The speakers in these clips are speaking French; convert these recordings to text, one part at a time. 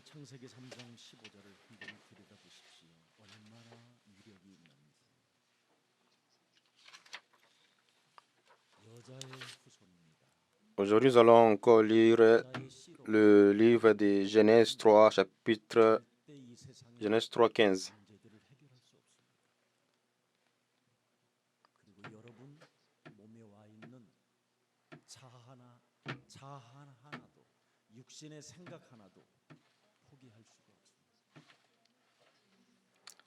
창세기 3장 15절을 한번 들여다보십시오. 얼마나 위력이 있는지. 여자의 후손입니다. Aujourd'hui, nous allons encore lire 여자의 씨로 le livre de Genèse 3, chapitre 절대 이 세상의 Genèse 3:15. 문제들을 해결할 수 없습니다. 그리고 여러분 몸에 와 있는 자아 하나도 육신의 생각 하나도 포기할 수가 없습니다.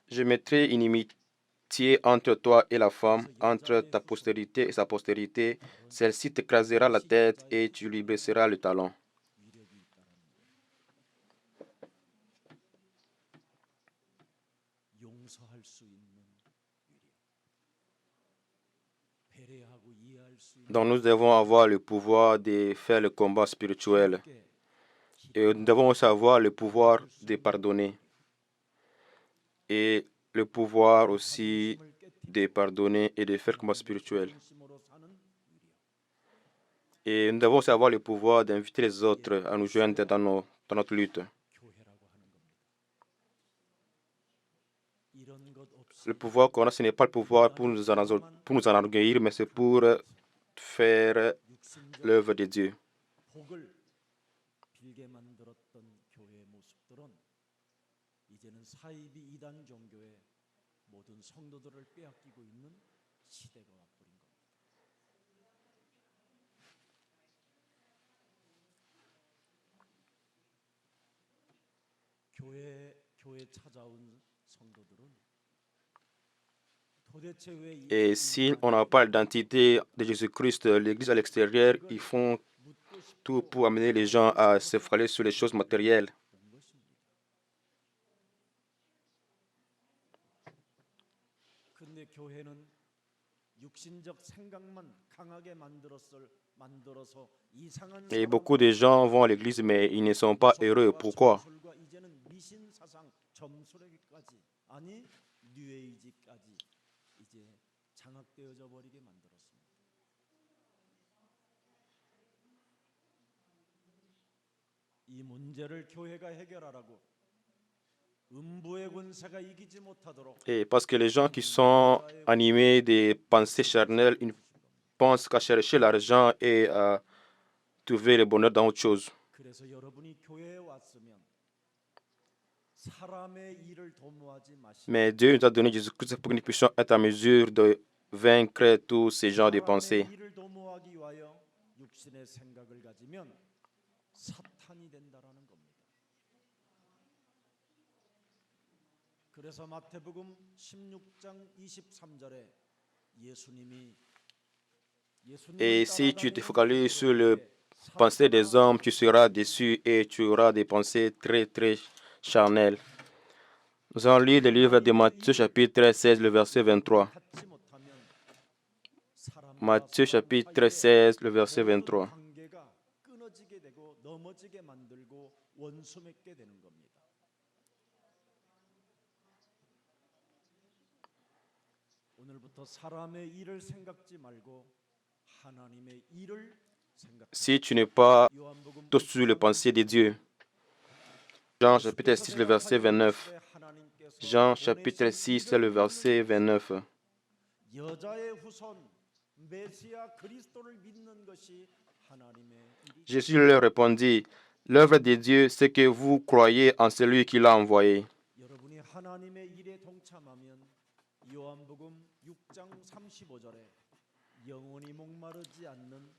Je mettrai une inimitié entre toi et la femme, entre ta postérité et sa postérité. Celle-ci t'écrasera la tête et tu lui blesseras le talon. 위력이 있다라는 거예요. 용서할 수 있는 위력, 배려하고 이해할 수 있는 Donc nous devons avoir le pouvoir de faire le combat spirituel. 함께 Et nous devons aussi avoir le pouvoir de pardonner. Et le pouvoir aussi 자존심을 깨뜨리고 de pardonner et de faire le combat spirituel. 자존심으로 사는 위력. Et nous devons aussi avoir le pouvoir d'inviter les autres à nous joindre dans notre lutte. 교회라고 하는 겁니다. 이런 것 없이 Le pouvoir qu'on a, ce n'est pas le pouvoir pour nous enorgueillir, mais c'est pour faire 육신적 l'œuvre de Dieu. 복을 빌게 만들었던 교회의 모습들은 이제는 사이비 이단 종교의 모든 성도들을 빼앗기고 있는 시대가 와버린 겁니다. 교회 찾아온 성도들은 도대체 왜 Et si on n'a pas l'identité de Jésus-Christ, l'Église à l'extérieur, ils font 묻고 싶고 tout pour amener les gens à se frotter sur les choses matérielles. 온 것입니다. 근데 교회는 육신적 생각만 강하게 만들어서 이상한 Et beaucoup de gens vont à l'église, mais ils ne sont pas heureux. Pourquoi? 점술과 이제는 미신 사상 점술에게까지 아니 뉴에이지까지 이제 장악되어져 버리게 만들었습니다. 이 문제를 교회가 해결하라고 음부의 권세가 이기지 못하도록 Et parce que les gens qui sont animés des pensées charnelles, ils pensent qu'à chercher l'argent et à trouver le bonheur dans autre chose. 그래서 여러분이 교회에 왔으면 사람의 일을 도모하지 마시고 Mais Dieu nous a donné Jésus-Christ pour que nous puissions être en mesure de vaincre tous ces genres de 사람의 pensées. 일을 도모하기 위하여 육신의 생각을 가지면 사탄이 된다라는 겁니다. 그래서 마태복음 16장 23절에 예수님이 Et si tu te focalises sur le pensée des hommes, tu seras déçu et tu auras des pensées très, très charnelles. Nous allons lire le livre de Matthieu, chapitre 16, le verset 23. Matthieu, chapitre 16, le verset 23. 관계가 끊어지게 되고 넘어지게 만들고 원수 맺게 되는 겁니다. 오늘부터 사람의 일을 생각지 말고 하나님의 일을 생각. Si tu n'es pas 요한복음 tout sur le pensée de Dieu. Jean, chapitre 6, le verset 29. Jean, chapitre 6, le verset 29. 여자의 후손 메시아 그리스도를 믿는 것이 하나님의 일이. Jésus leur répondit, l'œuvre de Dieu, c'est que vous croyez en celui qui l'a envoyé. 여러분이 하나님의 일에 동참하면 요한복음 6장 35절에 영원히 목마르지 않는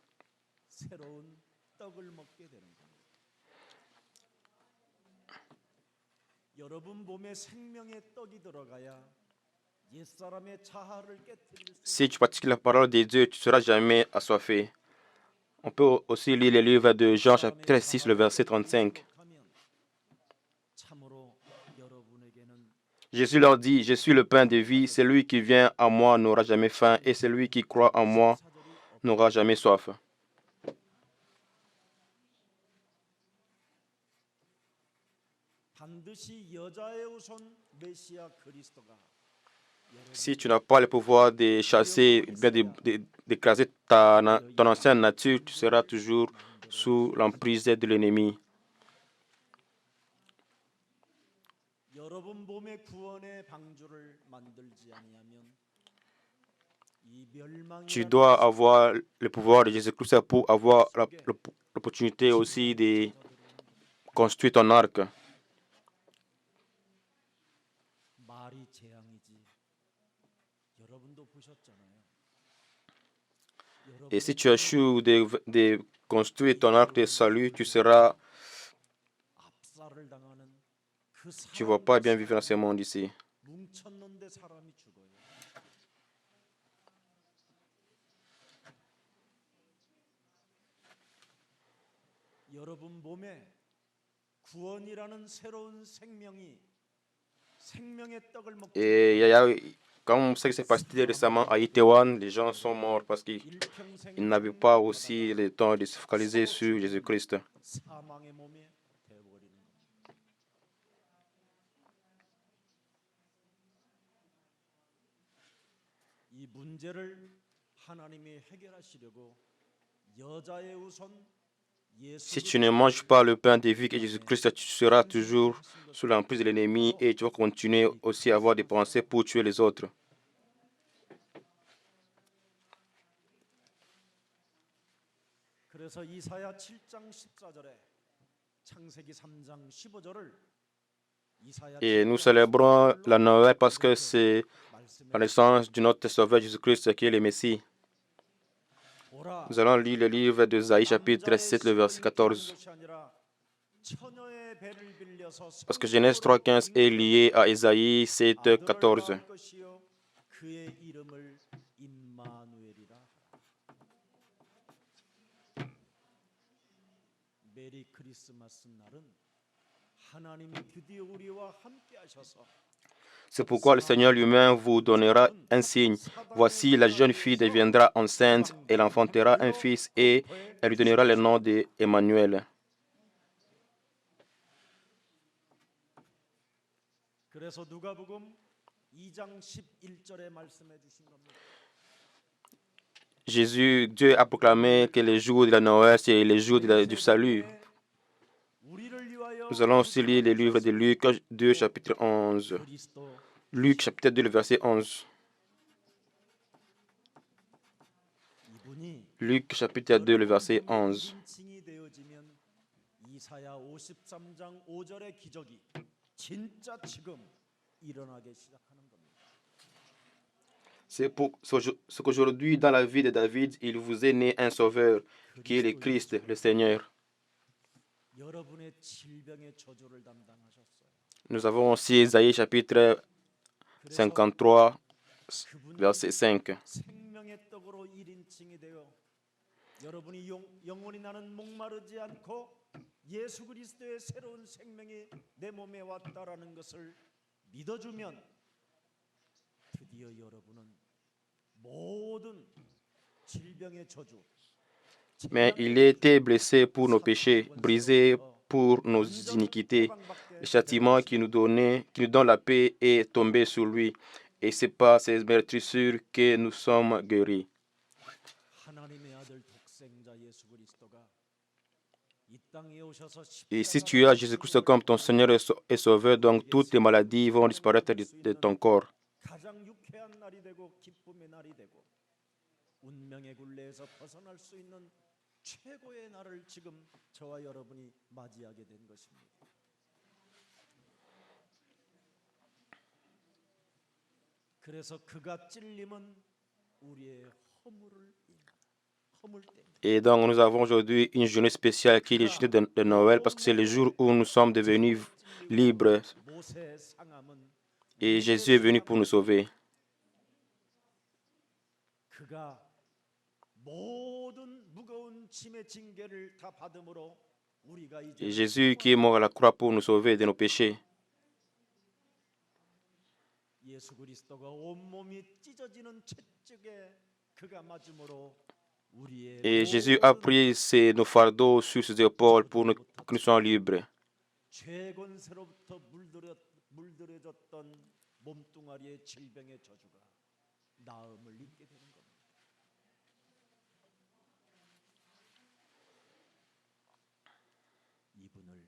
새로운 떡을 먹게 되는 겁니다. 여러분 몸에 생명의 떡이 들어가야 옛사람의 자아를 깨뜨릴 수 Si tu pratiques la parole de Dieu, tu ne seras jamais assoiffé. On peut aussi lire le livre de Jean, chapitre 6, le verset 35. 참으로 여러분에게는 Jésus leur dit, je suis le pain de vie, celui qui vient à moi n'aura jamais faim, et celui qui croit en moi n'aura jamais soif. 반드시 여자의 후손 메시아 그리스도가 Si tu n'as pas le pouvoir de chasser, bien d'écraser ton ancienne nature, tu seras toujours sous l'emprise de l'ennemi. 여러분 몸의 구원의 방주를 만들지 아니하면 이 Tu 멸망이라는 dois avoir le pouvoir de Jésus-Christ pour avoir l'opportunité aussi de construire ton arc. 말이 재앙이지. 여러분도 보셨잖아요. Et si tu échoues de construire ton arc de salut, tu seras, 압살을 당하는 그 tu ne vas pas 사람과 bien vivre dans ce monde ici. 뭉쳤는데 사람이 죽어요. 여러분 몸에 구원이라는 새로운 생명이 생명의 떡을 먹지 Et comme ce qui s'est passé récemment à Itaewon, les gens sont morts parce qu'ils 일평생 n'avaient pas aussi le temps de se focaliser sur Jésus-Christ. 사망의 몸에 되어버리는 겁니다. 이 문제를 하나님이 해결하시려고 여자의 우선 Si tu ne manges pas le pain de vie que Jésus-Christ, tu seras toujours sous l'emprise de l'ennemi et tu vas continuer aussi à avoir des pensées pour tuer les autres. 그래서 이사야 7장 14절에 창세기 3장 15절을 Et nous célébrons la Noël parce que c'est la naissance de notre Sauveur Jésus-Christ qui est le Messie. Nous allons lire le livre d'Ésaïe chapitre 7, le verset 14. Parce que Genèse 3.15 est lié à Ésaïe 7, 14. 그의 이름을 임마누엘이라 하라. 메리 크리스마스 날은 하나님이 드디어 우리와 함께 하셔서 C'est pourquoi le Seigneur lui-même vous donnera un signe. Voici, la jeune fille deviendra enceinte, elle enfantera un fils et elle lui donnera le nom d'Emmanuel. 그래서 누가복음 2장 11절에 말씀해 주신 겁니다. Jésus, Dieu a proclamé que le jour de la Noël, c'est le jour du salut. Nous allons aussi lire le livre de Luc 2, chapitre 11. Luc, chapitre 2, le verset 11. Luc, chapitre 2, le verset 11. 이사야 53장 5절의 기적이 진짜 지금 일어나기 시작하는 겁니다. C'est qu'aujourd'hui, dans la vie de David, il vous est né un sauveur, qui est le Christ, le Seigneur. 여러분의 질병의 저주를 담당하셨어요. Nous avons aussi Ésaïe chapitre 53, verset 5. 생명의 떡으로 1인칭이 되어 여러분이 영원히 나는 목마르지 않고 예수 그리스도의 새로운 생명이 내 몸에 왔다라는 것을 믿어주면 드디어 여러분은 모든 질병의 저주 Mais il a été blessé pour nos péchés, brisé pour nos iniquités. Le châtiment qui nous donne la paix est tombé sur lui. Et c'est par ses meurtrissures que nous sommes guéris. Et si tu as Jésus-Christ comme ton Seigneur et Sauveur, donc toutes les maladies vont disparaître de ton corps. 운명의 굴레에서 벗어날 수 있는 최고의 날을 지금 저와 여러분이 맞이하게 된 것입니다. 그래서 그가 찔림은 우리의 허물 때문에. Et donc nous avons aujourd'hui une journée spéciale qui est la journée de Noël parce que c'est le jour où nous sommes devenus libres et Jésus est venu pour nous sauver. 그가 모든 무거운 짐의 징계를 다 받음으로 우리가 이제 Et Jésus qui est mort à la croix pour nous sauver de nos péchés. 예수 그리스도가 온몸이 찢어지는 채찍에 그가 맞음으로 우리의 Et Jésus a pris nos fardeaux sur ses épaules pour que nous soyons libres. 죄권세로부터 물들여졌던 몸뚱아리의 질병의 저주가 나음을 입게 되는 겁니다. 이분을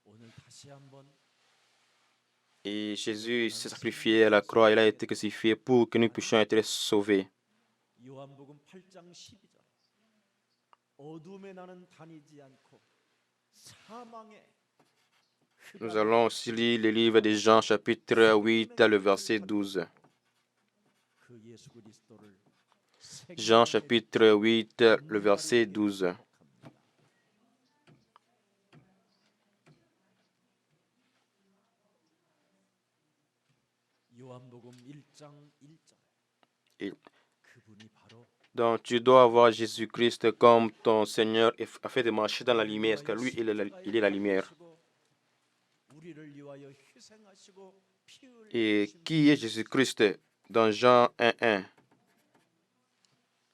오늘 다시 한번 Et Jésus s'est sacrifié à la croix, il a été crucifié pour que nous puissions être sauvés. 요한복음 8장 12절. 어둠에 나는 다니지 않고 사망의 Nous allons aussi lire le livre de Jean, chapitre 8, le verset 12. 그 예수 그리스도를 Jean, chapitre 8, le verset 12. 요한복음 1장 1절. Et 그분이 바로 donc, tu dois avoir Jésus-Christ comme ton Seigneur afin de marcher dans la lumière, parce que lui, il est la lumière. 우리를 위하여 희생하시고 피 Et 흘리신 qui est Jésus-Christ? Dans Jean 1, 1.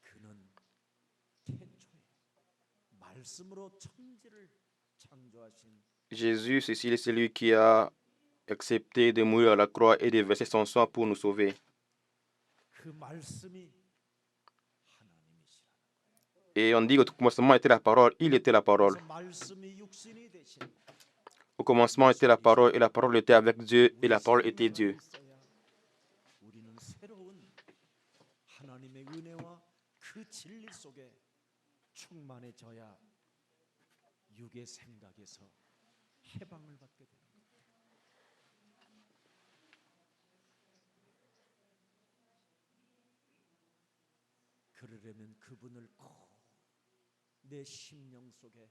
그는 태초에 말씀으로 천지를 창조하신 Jésus, c'est celui qui a accepté de mourir à la croix et de verser son sang pour nous sauver. 그 말씀이 하나님이시라. Et on dit qu'au commencement était la parole, il était la parole. 그래서 말씀이 육신이 되신 Au commencement était la parole, et la parole était avec Dieu, et la parole était Dieu. 우리는 새로운 하나님의 은혜와 그 진리 속에 충만해져야 육의 생각에서 해방을 받게 됩니다. 그러려면 그분을 꼭 내 심령 속에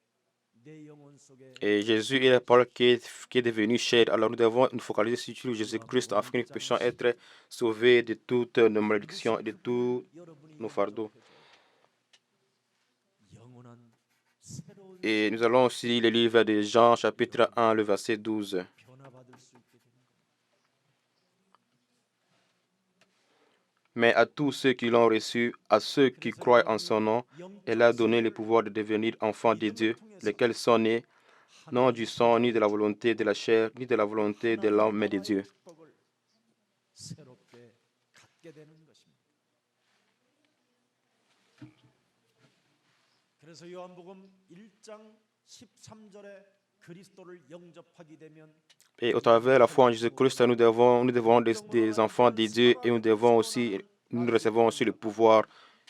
내 영혼 속에 Et Jésus est la parole qui est devenue chair. Alors nous devons nous focaliser sur Jésus-Christ afin que nous puissions être sauvés de toutes nos malédictions et de tous nos fardeaux. 영원한 새로운 Et nous allons aussi lire le livre de Jean, chapitre 1, le verset 12. 변화받을 수 있게 되는 겁니다. Mais à tous ceux qui l'ont reçu, à ceux qui croient en son nom, elle a donné le pouvoir de devenir enfants de Dieu, lesquels sont nés non du sang, ni de la volonté de la chair, ni de la volonté de l'homme, mais de Dieu. 축복을 새롭게 갖게 되는 것입니다. 그래서 요한복음 1장 13절에 그리스도를 영접하게 되면 Et au travers de la foi en Jésus-Christ, nous devons des enfants de Dieu et nous recevons aussi le pouvoir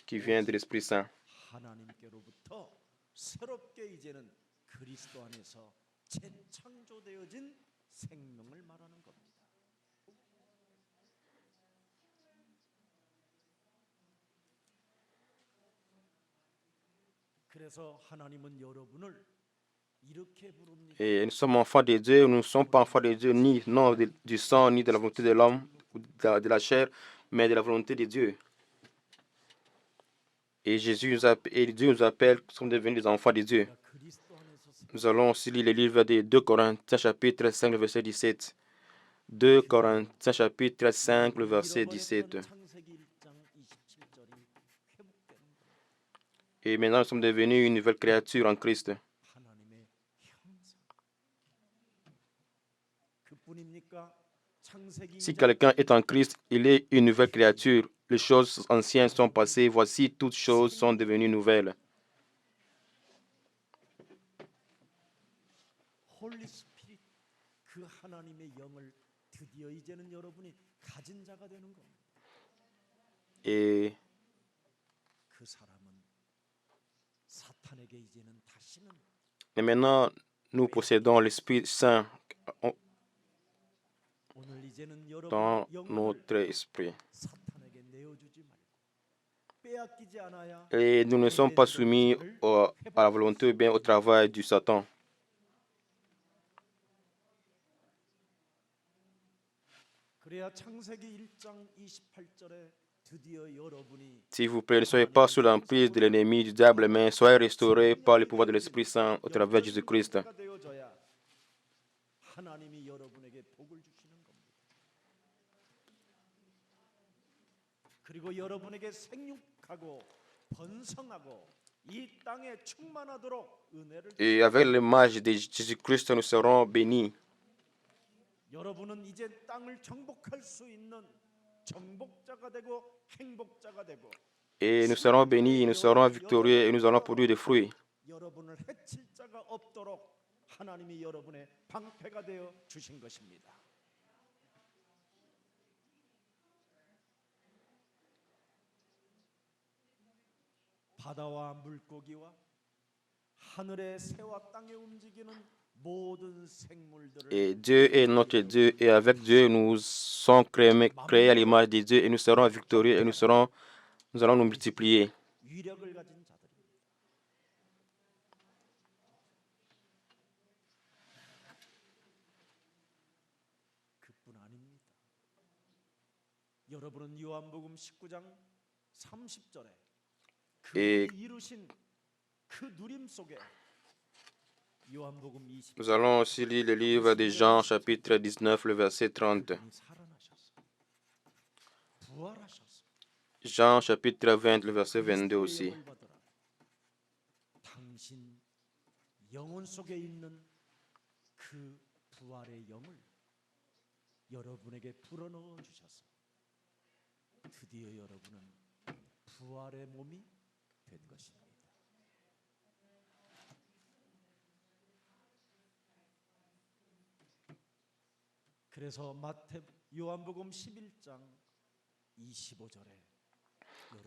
qui vient de l'Esprit Saint. 하나님께로부터 새롭게 이제는 그리스도 안에서 재창조되어진 생명을 말하는 겁니다. 그래서 하나님은 여러분을 이렇게 부릅니다. Et nous sommes enfants de Dieu, nous ne sommes pas enfants de Dieu, ni non du sang, ni de la volonté de l'homme, ou de la chair, mais de la volonté de Dieu. Et Dieu nous appelle, nous sommes devenus des enfants de Dieu. 그리스도 안에서 Nous allons aussi lire le livre de 2 Corinthiens, chapitre 5, verset 17. 2 Corinthiens, chapitre 5, le verset 17. 창세기 1장 27절이 회복되는 겁니다. Et maintenant, nous sommes devenus une nouvelle créature en Christ. 하나님의 형상. 그뿐입니까? 창세기 Si 2장 quelqu'un est en Christ, il est une nouvelle créature. Les choses anciennes sont passées, voici toutes choses sont devenues nouvelles. 홀리 스피릿 그 하나님의 영을 드디어 이제는 여러분이 가진 자가 되는 겁니다. Et 그 사람은 사탄에게 이제는 다시는 maintenant, nous possédons l'Esprit Saint 오늘 이제는 dans 여러분의 영을 notre esprit. 사탄에게 내어주지 말고 빼앗기지 않아야 Et nous ne sommes pas soumis à la volonté ou bien au travail du Satan. 그래야 창세기 1장 28절에 드디어 여러분이 S'il vous plaît, ne soyez pas sous l'emprise de l'ennemi du diable, mais soyez restaurés par le pouvoir de l'Esprit Saint au travers de Jésus-Christ. 되어져야 하나님이 여러분에게 복을 주시는 겁니다. 그리고 여러분에게 생육하고 번성하고 이 땅에 충만하도록 은혜를 Et avec l'image de Jésus-Christ, nous serons bénis. 여러분은 이제 땅을 정복할 수 있는 정복자가 되고 행복자가 되고 Et nous serons bénis, nous serons victorieux et nous allons produire des fruits. 여러분을 해칠 자가 없도록 하나님이 여러분의 방패가 되어 주신 것입니다. 바다와 물고기와 하늘의 새와 땅에 움직이는 모든 생물들을 Et Dieu est notre Dieu, et avec Dieu, nous sommes créés à l'image de Dieu, et nous serons victorieux, et nous allons nous multiplier. 위력을 가진 자들입니다. 그뿐 아닙니다. 여러분은 요한복음 19장 30절에 Et 그분이 이루신 그 누림 속에 요한복음 20장 nous allons aussi lire le livre de Jean, chapitre 19, le verset 30. 그분이 살아나셨어. 부활하셨어. Jean, chapitre 20, le verset 22 aussi. 영을 받으라. 당신 영혼 속에 있는 그 부활의 영을 여러분에게 불어넣어 주셔서 드디어 여러분은 부활의 몸이 된 것입니다. 그래서 요한복음 11장 25절에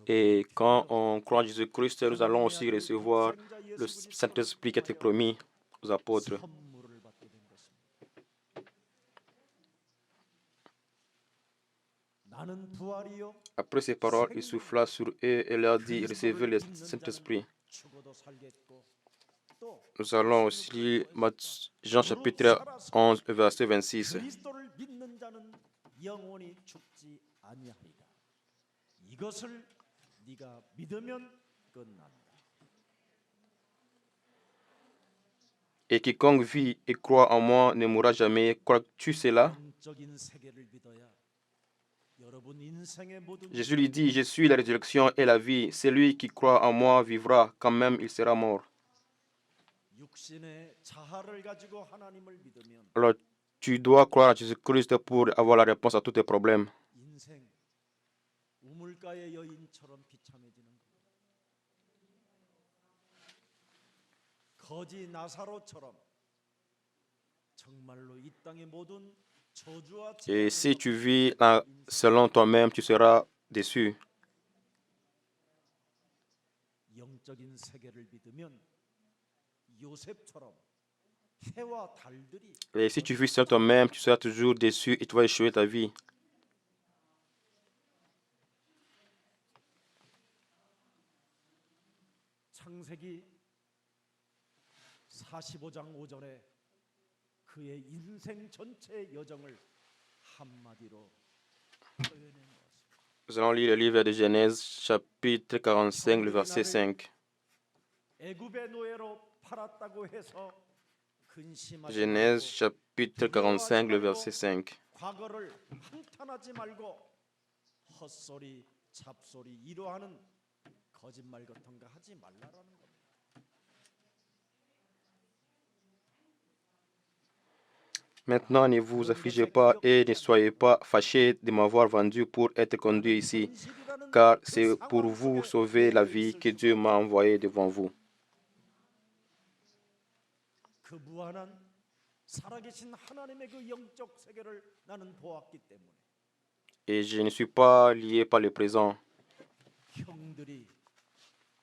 Et quand on croit en Jésus-Christ, nous allons aussi recevoir le Saint-Esprit qui a été promis aux apôtres. 선물을 받게 된 것입니다. 나는 부활이요 Après ces paroles, il souffla sur eux et leur dit, recevez le Saint-Esprit. 죽어도 살겠고 또 Nous allons aussi lire Jean chapitre 11, le verset 26. 그리스도를 믿는 자는 영원히 죽지 아니하리라. 이것을 네가 믿으면 끝난다. Et quiconque vit et croit en moi ne mourra jamais. Crois-tu cela? 영적인 세계를 믿어야 여러분 인생의 모든 Jésus lui dit, je suis la résurrection et la vie. Celui qui croit en moi vivra quand même il sera mort. 육신의 자아를 가지고 하나님을 믿으면 Alors tu dois croire en Jésus-Christ pour avoir la réponse à tous tes problèmes. 인생 우물가의 여인처럼 비참해지는 겁니다. 거지 나사로처럼 정말로 이 땅의 모든 저주와 Et si 재앙으로 tu vis selon toi-même, tu seras déçu. 영적인 세계를 믿으면 요셉처럼 해와 달들이 Et si tu vis selon toi-même, tu seras toujours déçu et tu vas échouer ta vie. 창세기 45장 5절에 그의 인생 전체의 여정을 한마디로 표현해 놓았습니다. Nous allons lire le livre de Genèse, chapitre 45, le verset 5. 애굽의 노예로 팔았다고 해서 근심하지 Genèse, 말고 chapitre 45, le verset 5. 과거를 한탄하지 말고 헛소리 잡소리 이러하는 거짓말 같은 거 하지 말라라는 겁니다. Maintenant, ne vous affligez pas et ne soyez pas fâchés de m'avoir vendu pour être conduit ici, car c'est pour vous sauver la vie que Dieu m'a envoyé devant vous. 그 무한한 살아계신 하나님의 그 영적 세계를 나는 보았기 때문에 Et je ne suis pas lié par le présent. 형들이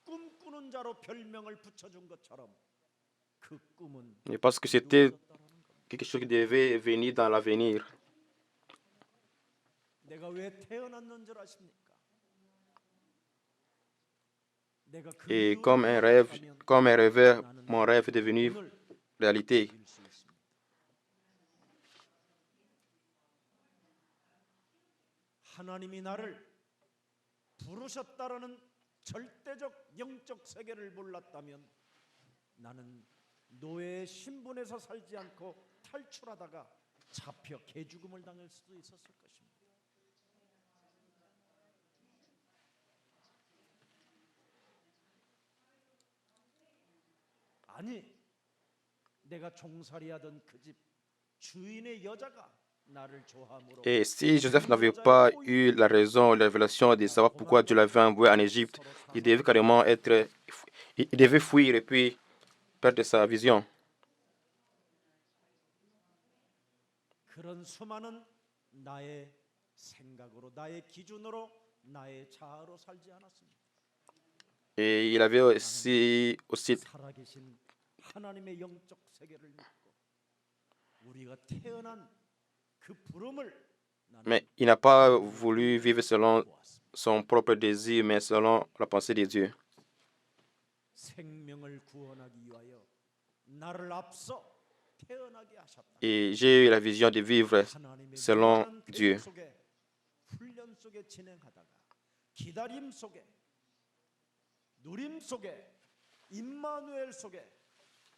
꿈꾸는 자로 별명을 붙여준 것처럼 그 꿈은 Et parce que c'était 이루어졌다라는 겁니다. quelque chose qui devait venir dans l'avenir. 내가 왜 태어났는 줄 아십니까? 내가 그 Et 이유를 comme un rêveur, 나는 mon rêve est devenu 오늘 réalité. 이길 수 있습니다. 하나님이 나를 부르셨다라는 절대적 영적 세계를 몰랐다면 나는 노예의 신분에서 살지 않고 탈출하다가 잡혀 개죽음을 당할 수도 있었을 것입니다. 아니, 내가 종살이하던 그 집 주인의 여자가 나를 좋아함으로 Et si Joseph n'avait pas eu la raison, la révélation de savoir pourquoi Dieu l'avait envoyé en Égypte, il devait carrément il devait fuir et puis perdre sa vision. 그런 수많은 나의 생각으로 나의 기준으로 나의 자아로 살지 않았습니다. Et il avait aussi 살아계신 하나님의 영적 세계를 믿고 우리가 태어난 그 부름을 mais il n'a pas voulu vivre selon son propre désir, mais selon la pensée de Dieu. 생명을 구원하기 위하여 나를 앞서 태어나게 하셨다. Et j'ai eu la vision de vivre 하나님의 selon 무한한 Dieu. 계획 속에 훈련 속에 진행하다가 기다림 속에 누림 속에 임마누엘 속에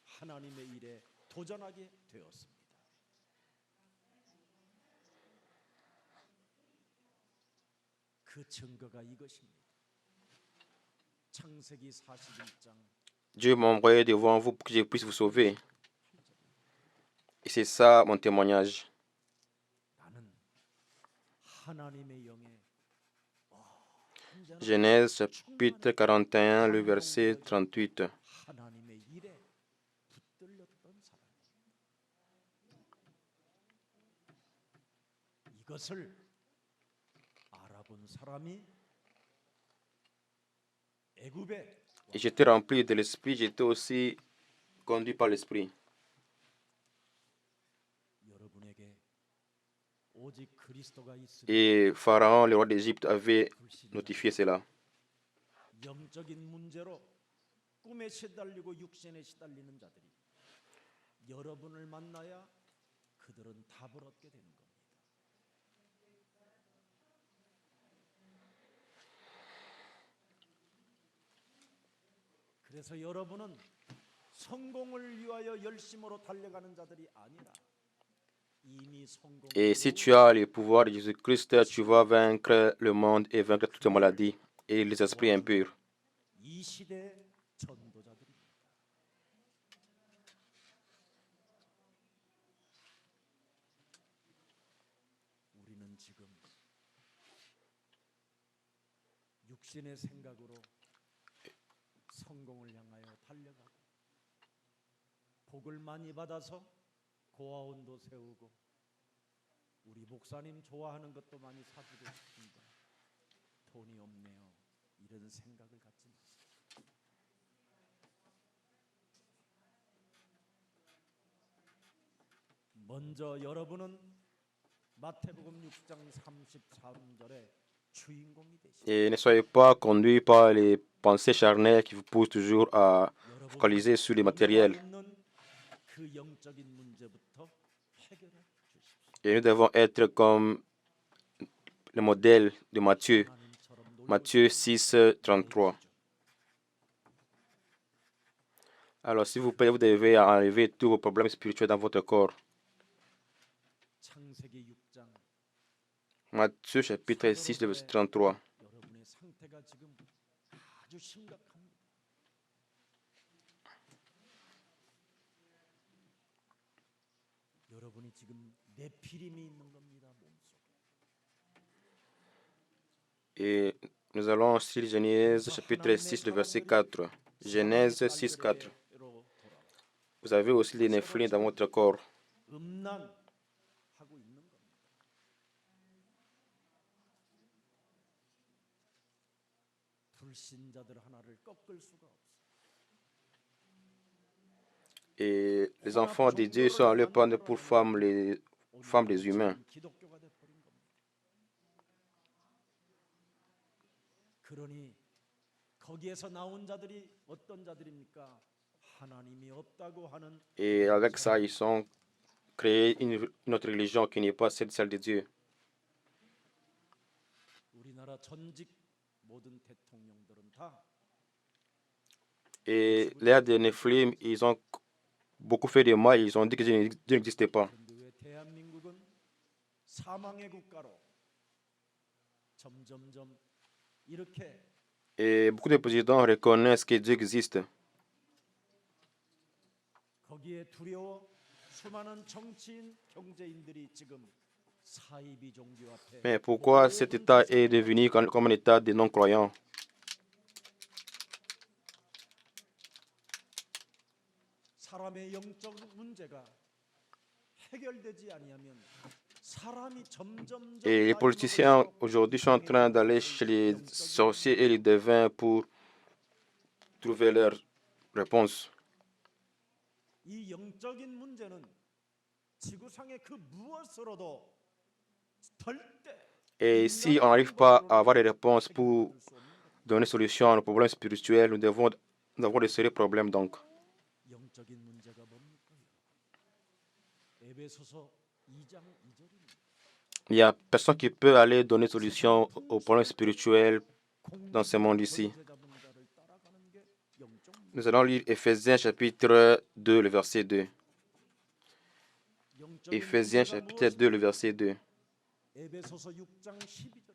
하나님의 일에 도전하게 되었습니다. 그 증거가 이것입니다. 창세기 41장 Dieu m'a envoyé devant vous pour que je puisse vous sauver. Et c'est ça mon témoignage. 나는 하나님의 영에 Genèse chapitre 41, le verset 38. 하나님의 일에 붙들렸던 사람이에요. 이것을 알아본 사람이 애굽에 Et j'étais rempli de l'esprit, j'étais aussi conduit par l'esprit. 여러분에게 오직 그리스도가 있으면 Et Pharaon, le roi d'Égypte, avait notifié cela. 영적인 문제로 꿈에 시달리고 육신에 시달리는 자들이 여러분을 만나야 그들은 답을 얻게 되는 겁니다. 그래서 여러분은 성공을 위하여 열심으로 달려가는 자들이 아니라 이미 성공. Et si tu as le pouvoir de Jésus-Christ, tu vas vaincre le monde et vaincre toutes les maladies et les esprits impurs. 이 시대 전도자들입니다. 우리는 지금 육신의 생각으로 성공을 향하여 달려가고 복을 많이 받아서 고아원도 세우고 우리 목사님 좋아하는 것도 많이 사주고 싶은데 돈이 없네요. 이런 생각을 갖지 마세요. 먼저 여러분은 마태복음 6장 33절에 주인공이 되시오. Et ne soyez pas conduits par les pensées charnelles qui vous poussent toujours à focaliser sur les matériels. 그 영적인 문제부터 해결해 주십시오. Et nous devons être comme le modèle de Matthieu, Matthieu 6, 33. Alors, s'il vous plaît, vous devez enlever tous vos problèmes spirituels dans votre corps. 창세기 6장 Matthieu chapitre 6, le verset 33. 여러분의 상태가 지금 아주 심각합니다. 여러분이 지금 네피림이 있는 겁니다. 몸속에. Et nous allons sur Genèse chapitre 6, le verset 4. Genèse 6, 4. Vous avez aussi des néphilim dans votre corps. 음란하고 있는 겁니다. 불신자들 하나를 꺾을 수가 없어요. Et les enfants de Dieu sont allés prendre pour femmes les femmes des humains. 기독교가 돼 버린 겁니다. 그러니 거기에서 나온 자들이 어떤 자들입니까? 하나님이 없다고 하는 Et avec ça, ils ont créé une autre religion qui n'est pas celle de Dieu. 우리나라 전직 모든 대통령들은 다 Et l'ère des Néphilim, ils ont beaucoup fait de mal, ils ont dit que Dieu n'existait pas. 그런데 왜 대한민국은 사망의 국가로 점점점 이렇게 Et beaucoup de présidents reconnaissent que Dieu existe. 거기에 두려워 수많은 정치인, 경제인들이 지금 사이비 종교 앞에 Mais pourquoi cet État est devenu comme un État des non-croyants? 사람의 영적 문제가 해결되지 아니하면 사람이 점점 Et les politiciens aujourd'hui sont en train d'aller chez les sorciers et les devins pour trouver leur réponse. 이 영적인 문제는 지구상의 그 무엇으로도 절대 Et si on n'arrive pas à avoir des réponses pour donner solution à nos problèmes spirituels, nous avons de sérieux problèmes donc. 영적인 문제가 뭡니까? 에베소서 2장 2절입니다. Il n'y a personne qui peut aller donner solution aux problèmes spirituels dans ce monde ici. Nous allons lire Éphésiens chapitre 2, le verset 2. Éphésiens chapitre 2, le verset 2. 에베소서 6장 12절입니다.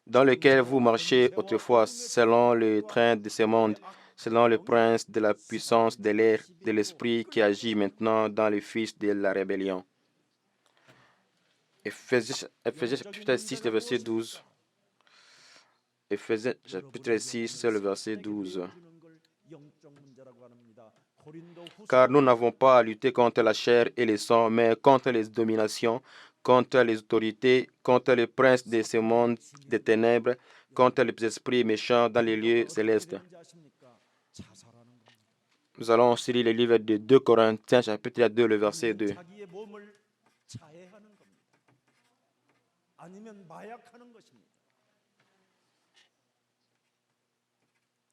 Dans lequel vous marchez autrefois selon le train de ce monde, selon le prince de la puissance de l'air, de l'esprit qui agit maintenant dans les fils de la rébellion. Éphésiens chapitre 6, le verset 12. Éphésiens chapitre 6, le verset 12. Car nous n'avons pas à lutter contre la chair et le sang, mais contre les dominations, contre les autorités, contre les princes de ce monde des ténèbres, contre les esprits méchants dans les lieux célestes. Nous allons aussi lire le livre de 2 Corinthiens, chapitre 2, le verset 2. 자기의 몸을 자해하는 겁니다. 아니면 마약하는 것입니다.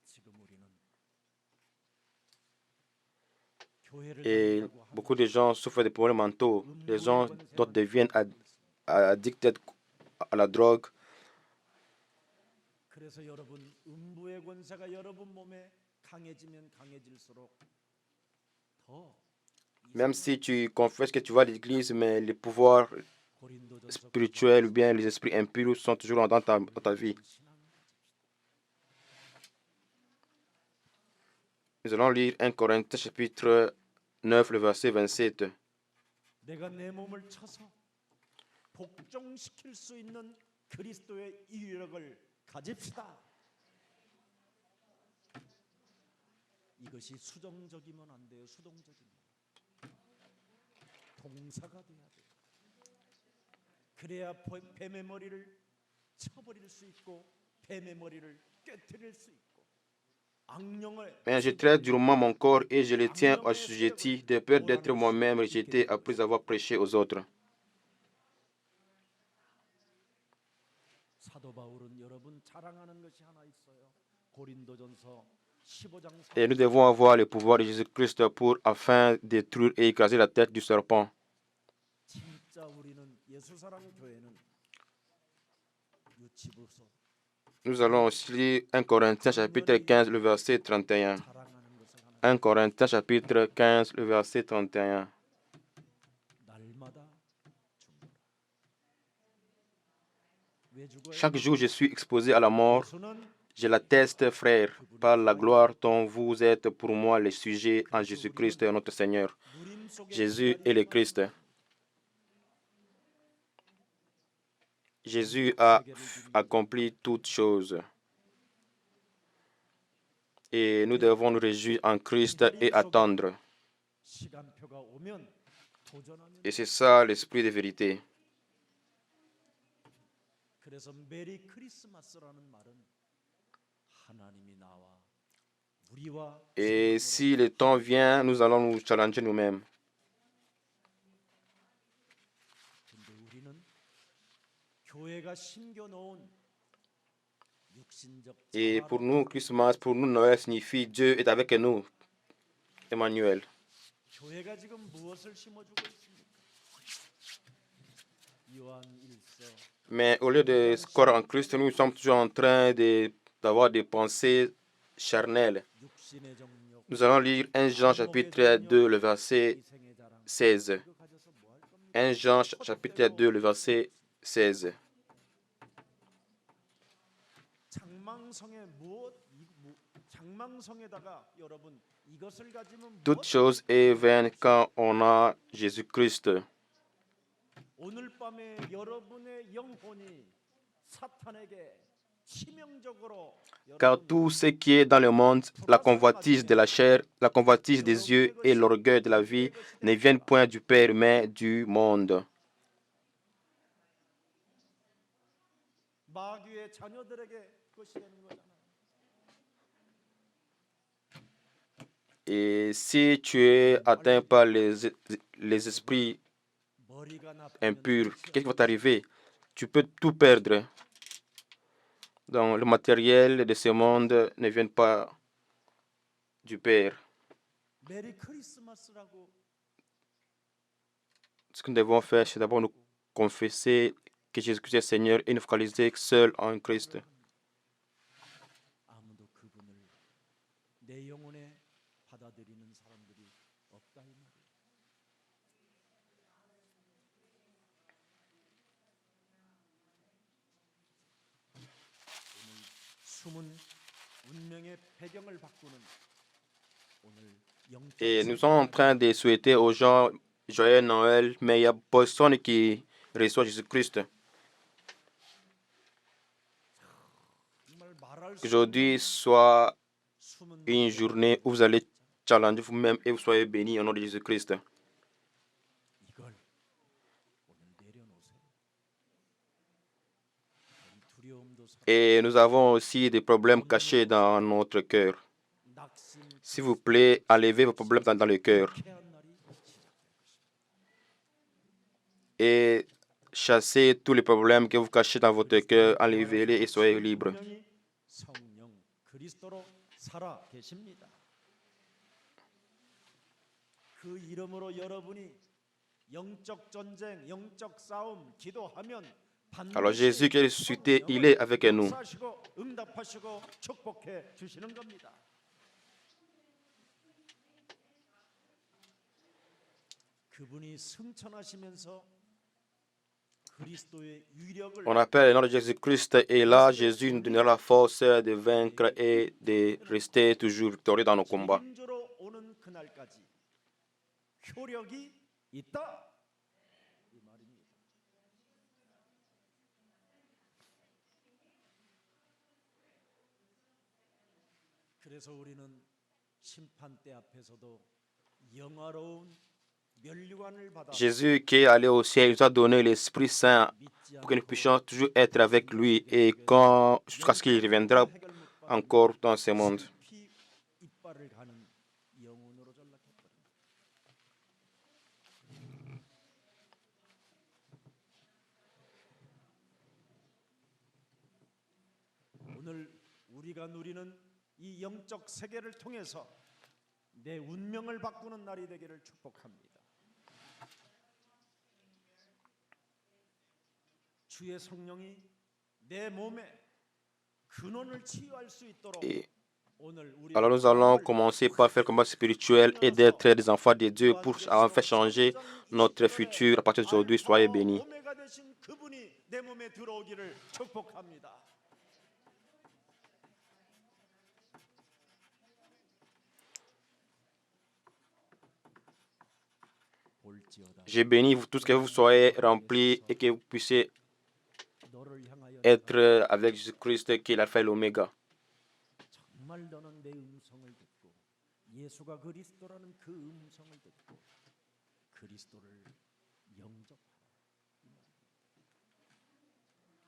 지금 우리는 교회를 Et 다니라고 하는 beaucoup de gens souffrent de problèmes mentaux. Les gens d'autres deviennent addicts à la drogue. 그래서 여러분 음부의 권세가 여러분 몸에 강해지면 강해질수록 더 Même si tu confesses que tu vas à l'église, mais les pouvoirs 고린도전서 spirituels ou bien les esprits impurs sont toujours dans ta vie. Nous allons lire 1 Corinthiens chapitre 9, le verset 27. 내가 내 몸을 쳐서 복종시킬 수 있는 그리스도의 이유력을 가집시다. 이것이 수동적이면 안 돼요. 수동적입니다. 동사가 돼야 돼요. 그래야 뱀의 머리를 쳐버릴 수 있고 뱀의 머리를 꿰뜨릴 수 있고 악령을 Mais je traite durement mon corps et je le tiens assujetti de peur d'être moi-même rejeté après avoir prêché aux autres. 사도 바울은 여러분 자랑하는 것이 하나 있어요. 고린도전서 15장 Et nous devons avoir le pouvoir de Jésus-Christ afin de détruire et écraser la tête du serpent. 진짜 우리는 예수사랑 교회는 유치부서 Nous allons aussi lire 1 Corinthiens chapitre 15, le verset 31. 자랑하는 것을 하나 1 Corinthiens chapitre 15, le verset 31. 날마다 죽노라. 왜 죽어요? Chaque jour, je suis exposé à la mort. 예수는 Je l'atteste, frère, par la gloire dont vous êtes pour moi les sujets en Jésus-Christ, notre Seigneur. 누림 속에 Jésus est le Christ. Jésus a accompli toutes choses. Et nous devons nous réjouir en Christ et attendre. 시간표가 오면 도전하면 Et c'est ça l'esprit de vérité. 그래서 메리 크리스마스라는 말은 하나님이 나와 우리와 Et si le temps vient, nous allons nous challenger nous-mêmes. 근데 우리는 교회가 심겨 놓은 육신적 Et 자아로 pour nous, Christmas, pour nous, Noël signifie Dieu est avec nous. Emmanuel. 교회가 지금 무엇을 심어주고 있습니까? 요한 1서 Mais au lieu de croire en Christ, nous sommes toujours en train d'avoir des pensées charnelles. 육신의 정욕 Nous allons lire 1 Jean chapitre 2, le verset 이생의 자랑 16. 이거 가져서 뭐 할 겁니까? 1 Jean chapitre 2, le verset 16. 장망성에 장망성에다가 여러분 이것을 가지면 Toute chose est vaine quand on a Jésus-Christ. 오늘 밤에 여러분의 영혼이 사탄에게 치명적으로 Car tout ce qui est dans le monde, la convoitise de la chair, la convoitise des yeux et l'orgueil de la vie ne viennent point du Père, mais du monde. 마귀의 자녀들에게 그것이 되는 거잖아요. Et si tu es atteint par les esprits 머리가 나쁘면 impurs, 끝이야. qu'est-ce qui va t'arriver? Tu peux tout perdre. Donc, le matériel de ce monde ne vient pas du Père. 메리 크리스마스라고 Ce que nous devons faire, c'est d'abord nous confesser que Jésus-Christ est Seigneur et nous focaliser seul en Christ. 아무도 그분을 내 영혼에 받아들이는 사람들이 없다 이 말이에요. 오늘 숨은 운명의 배경을 바꾸는 오늘 영적 Et nous sommes en train de souhaiter aux gens joyeux Noël, mais il n'y a personne qui reçoit Jésus-Christ. 정말 말할 수 Aujourd'hui soit 숨은 une journée où vous allez challenger vous-même et vous soyez bénis au nom de Jésus-Christ. 이걸 오늘 내려놓으세요. 이 두려움도 Et nous avons aussi des problèmes cachés dans notre cœur. 낙심 S'il vous plaît, enlevez vos problèmes dans le cœur 불쾌한 날이 시작될 것입니다. et chassez tous les problèmes que vous cachez dans votre cœur, enlevez-les et soyez libres. 분명히 성령 그리스도로 살아 계십니다. 그 이름으로 여러분이 영적 전쟁, 영적 싸움 기도하면 Alors Jésus qui est ressuscité, il 성령을 est avec nous. 역사하시고 응답하시고 축복해 주시는 겁니다. 그분이 승천하시면서 그리스도의 위력을 On appelle le nom de Jésus-Christ et là, Jésus nous donnera la force de vaincre et de rester toujours victorieux dans nos combats. 인조로 오는 그날까지 효력이 있다 이 말입니다. 그래서 우리는 심판대 앞에서도 영화로운 면류관을 받아 Jésus qui est allé au ciel nous a donné l'Esprit Saint 믿지 pour que nous 않고 puissions toujours être avec lui et quand, jusqu'à ce qu'il reviendra encore dans ce monde. 피 이빨을 가는 영혼으로 전락했거든요. 오늘 우리가 누리는 이 영적 세계를 통해서 내 운명을 바꾸는 날이 되기를 축복합니다. 주의 성령이 내 몸에 근원을 치유할 수 있도록 Et 오늘 우리 alors nous allons commencer par faire le combat spirituel et d'être des enfants de Dieu pour faire changer notre futur à partir d'aujourd'hui. Soyez bénis. 오메가 되신 그분이 내 몸에 들어오기를 축복합니다. 볼지어다 J'ai béni vous tous, que vous soyez remplis et que vous puissiez 너를 향하여 être avec Jésus-Christ qui est l'alpha et l'oméga. 정말 너는 내 음성을 듣고 예수가 그리스도라는 그 음성을 듣고 그리스도를 영접하라.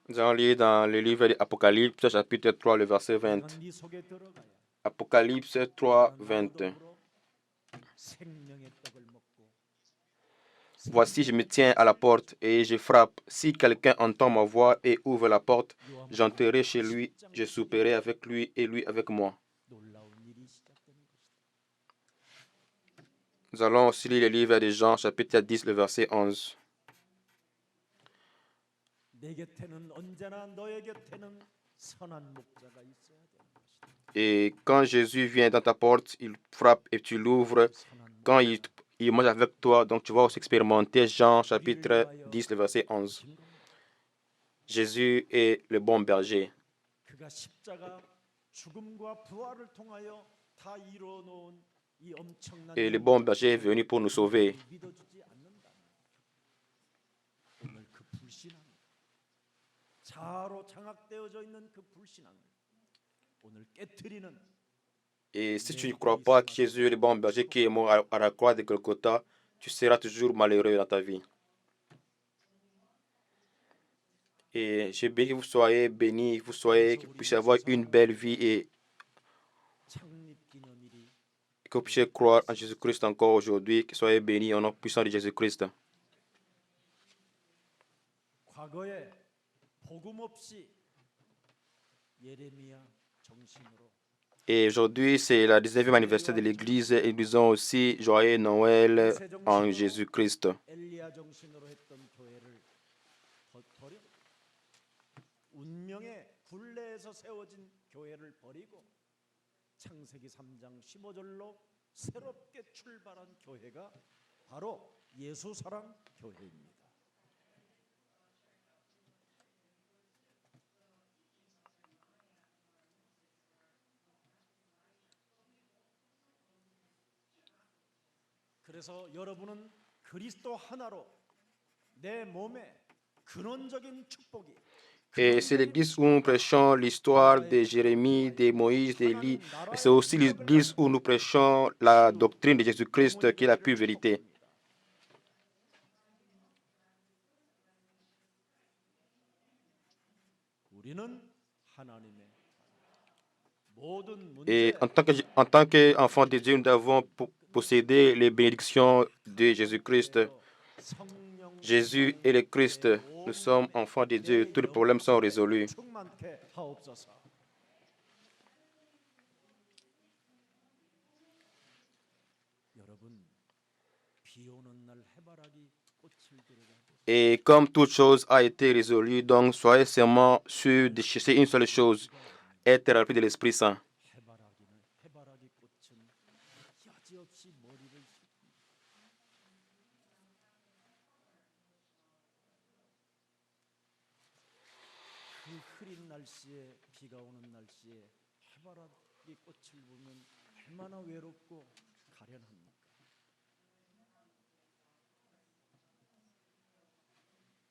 Nous allons lire dans le livre de Apocalypse, chapitre 3, le verset 20. 내가 네 속에 들어가야 Apocalypse 3, 나로 20. 더불어 생명의 떡을 먹고 Voici, je me tiens à la porte et je frappe. Si quelqu'un entend ma voix et ouvre la porte, j'entrerai chez lui, je souperai avec lui et lui avec moi. 놀라운 일이 시작되는 것이다. Nous allons aussi lire le livre de Jean, chapitre 10, le verset 11. 내 곁에는 언제나 너의 곁에는 선한 목자가 있어야 되는 것이다. Et quand Jésus vient dans ta porte, il frappe et tu l'ouvres. 선한 Quand il mange avec toi, donc tu vas aussi expérimenter Jean, chapitre 10, le verset 11. 목자가 Jésus est le bon berger. 그가 십자가 죽음과 부활을 통하여 다 이루어 놓은 이 엄청난 Et le bon berger est venu pour nous sauver. 믿어주지 않는다. 오늘 그 불신앙, 자아로 장악되어져 있는 그 불신앙을 오늘 깨트리는 Et si tu ne crois pas que Jésus est le bon berger qui est mort à la croix de Golgotha, tu seras toujours malheureux dans ta vie. Et j'ai béni que vous soyez bénis, que vous puissiez avoir une belle vie et 창립 기념일이 que vous puissiez croire en Jésus-Christ encore aujourd'hui. Que soyez bénis au nom puissant de Jésus-Christ. 과거에 복음 없이 예레미야 정신으로 Et aujourd'hui, c'est la 19e anniversaire de l'Église et nous disons aussi Joyeux Noël en Jésus-Christ. 엘리야 정신으로 했던 교회를 버려 운명의 굴레에서 세워진 교회를 버리고 창세기 3장 15절로 새롭게 출발한 교회가 바로 예수사랑 교회입니다. 그래서 여러분은 그리스도 하나로 내 몸에 근원적인 축복이 Et c'est l'église où nous prêchons l'histoire de Jérémie, de Moïse, d'Élie. Et c'est aussi l'église où nous prêchons la doctrine de Jésus-Christ qui est la pure vérité. 우리는 하나님의 모든 Et 문제 en tant qu'enfants de Dieu, nous devons posséder les bénédictions de Jésus-Christ. 성령 Jésus est le Christ. Nous sommes enfants de Dieu. Tous les problèmes sont résolus. 충만케 하옵소서. 여러분 비 오는 날 해바라기 꽃을 들어가고 Et comme toute chose a été résolue, donc soyez seulement sûrs de chercher une seule chose, être rempli de l'Esprit Saint. 해바라기 꽃은 여지없이 머리를 씻고 그 흐린 날씨에 비가 오는 날씨에 해바라기 꽃을 보면 얼마나 외롭고 가련합니까?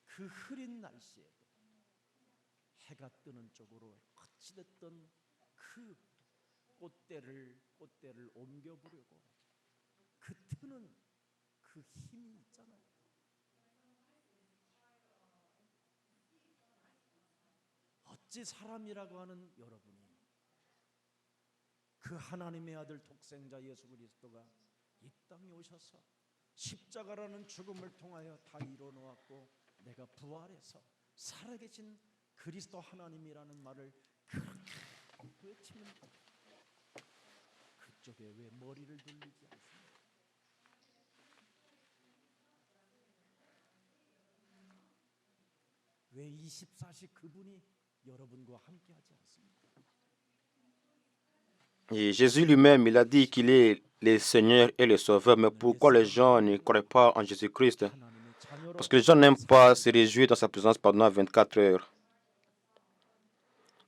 그 흐린 날씨에도 해가 뜨는 쪽으로 어찌됐든 그 꽃대를 옮겨 부르고 그 트는 그 힘이 있잖아요. 어찌 사람이라고 하는 여러분이 그 하나님의 아들 독생자 예수 그리스도가 이 땅에 오셔서 십자가라는 죽음을 통하여 다 이뤄놓았고 내가 부활해서 살아계신 그리스도 하나님이라는 말을 그렇게 외치면 그쪽에 왜 머리를 돌리지 않습니까? 왜 24시 그분이 여러분과 함께하지 않습니까? Et Jésus lui-même, il a dit qu'il est le Seigneur et le Sauveur. Mais pourquoi les gens ne croient pas en Jésus-Christ? 하나님의 자녀로 Parce que les gens n'aiment pas se réjouir dans sa présence pendant 24 heures.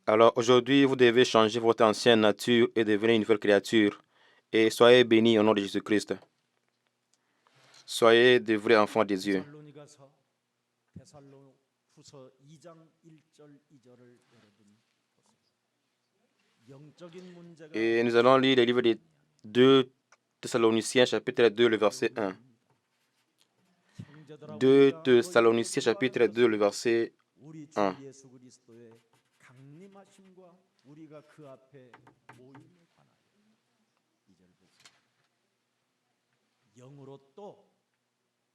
Alors aujourd'hui, vous devez changer votre ancienne nature et devenir une nouvelle créature. Et soyez bénis au nom de Jésus-Christ. Soyez de vrais enfants de Dieu. 데살로니가서 2장 1절 2절을 여러분 보세요. 영적인 문제가 Et nous allons lire le livre de 2 Thessaloniciens, chapitre 2, le verset 1. 2 Thessaloniciens, chapitre 2, le verset 우리 주 1. 예수 그리스도의 강림하심과 우리가 그 앞에 모임에 관하여 2절 보세요.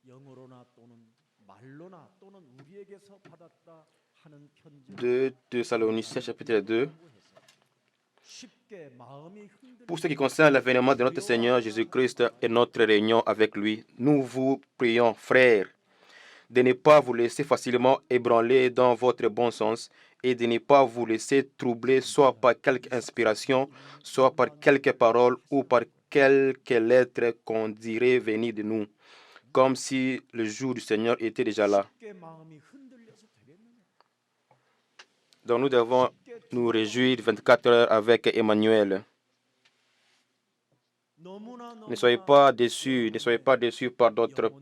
영으로나 또는 말로나 또는 우리에게서 받았다 하는 편지 2 Thessaloniciens, chapitre 2. 쉽게 마음이 Pour ce qui concerne l'avènement de notre Seigneur Jésus-Christ et notre réunion avec lui, nous vous prions, frères, de ne pas vous laisser facilement ébranler dans votre bon sens et de ne pas vous laisser troubler soit par quelque inspiration, soit par quelques paroles ou par quelques lettres qu'on dirait venir de nous, comme si le jour du Seigneur était déjà là. 쉽게 마음이 흔들려서 되겠느냐? Donc nous devons nous réjouir 24 heures avec Emmanuel. Ne soyez pas déçus par d'autres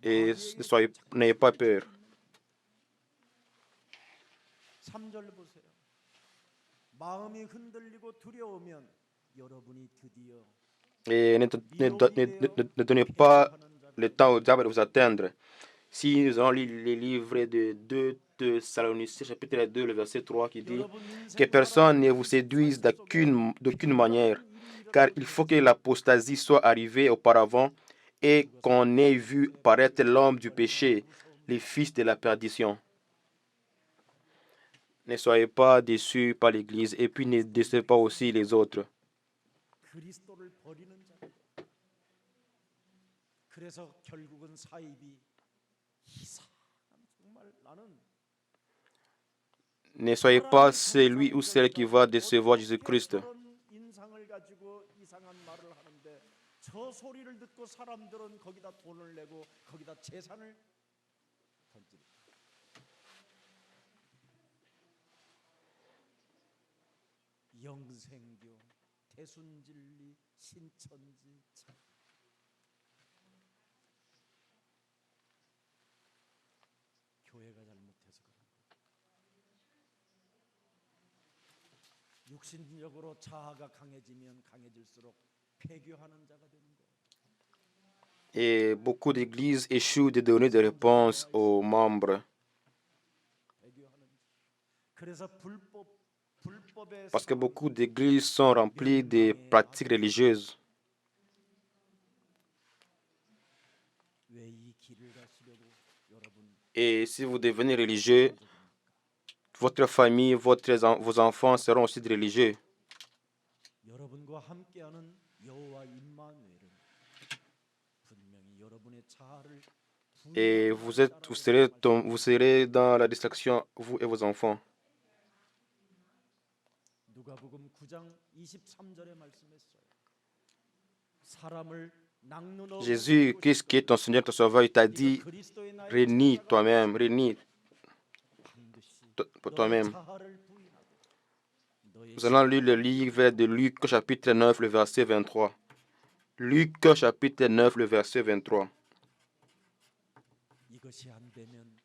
et n'ayez pas peur. 3절 보세요. 마음이 흔들리고 두려우면 여러분이 드디어 Et ne donnez pas le temps au diable de vous atteindre. Si nous allons lire les livres de 2 Thessaloniciens, chapitre 2, le verset 3, qui dit que personne ne vous séduise d'aucune manière, car il faut que l'apostasie soit arrivée auparavant et qu'on ait vu paraître l'homme du péché, les fils de la perdition. Ne soyez pas déçus par l'Église et puis ne décevez pas aussi les autres. 그리스도를 버리는 자. 그래서 결국은 사입이 이상한 정말 나는 Ne soyez pas celui ou celle qui va décevoir Jésus-Christ. 저런 인상을 가지고 이상한 말을 하는데 저 소리를 듣고 사람들은 거기다 돈을 내고 거기다 재산을 던지는 영생교, 대순진리, 신천지 참. 교회가 잘못해서 그런 거예요. 육신적으로 자아가 강해지면 강해질수록 폐교하는 자가 되는 거예요. Et beaucoup d'églises échouent de donner des réponses aux membres 폐교하는 자. 그래서 불법의 parce que beaucoup d'églises sont remplies de pratiques religieuses. 왜이 길을 가시려고 여러분 Et si vous devenez religieux, votre famille, vos enfants seront aussi des religieux. 여러분과 함께하는 여호와 임마누엘은 분명히 여러분의 자아를 Et vous serez dans la distraction, vous et vos enfants. 누가복음 9장 23절에 말씀했어요. 사람을 낚는 Jésus, Christ qui est ton Seigneur, ton Sauveur, il t'a dit, réunis toi-même, réunis pour toi-même. Nous allons lire le livre de Luc, chapitre 9, le verset 23. Luc, chapitre 9, le verset 23. 이것이 안 되면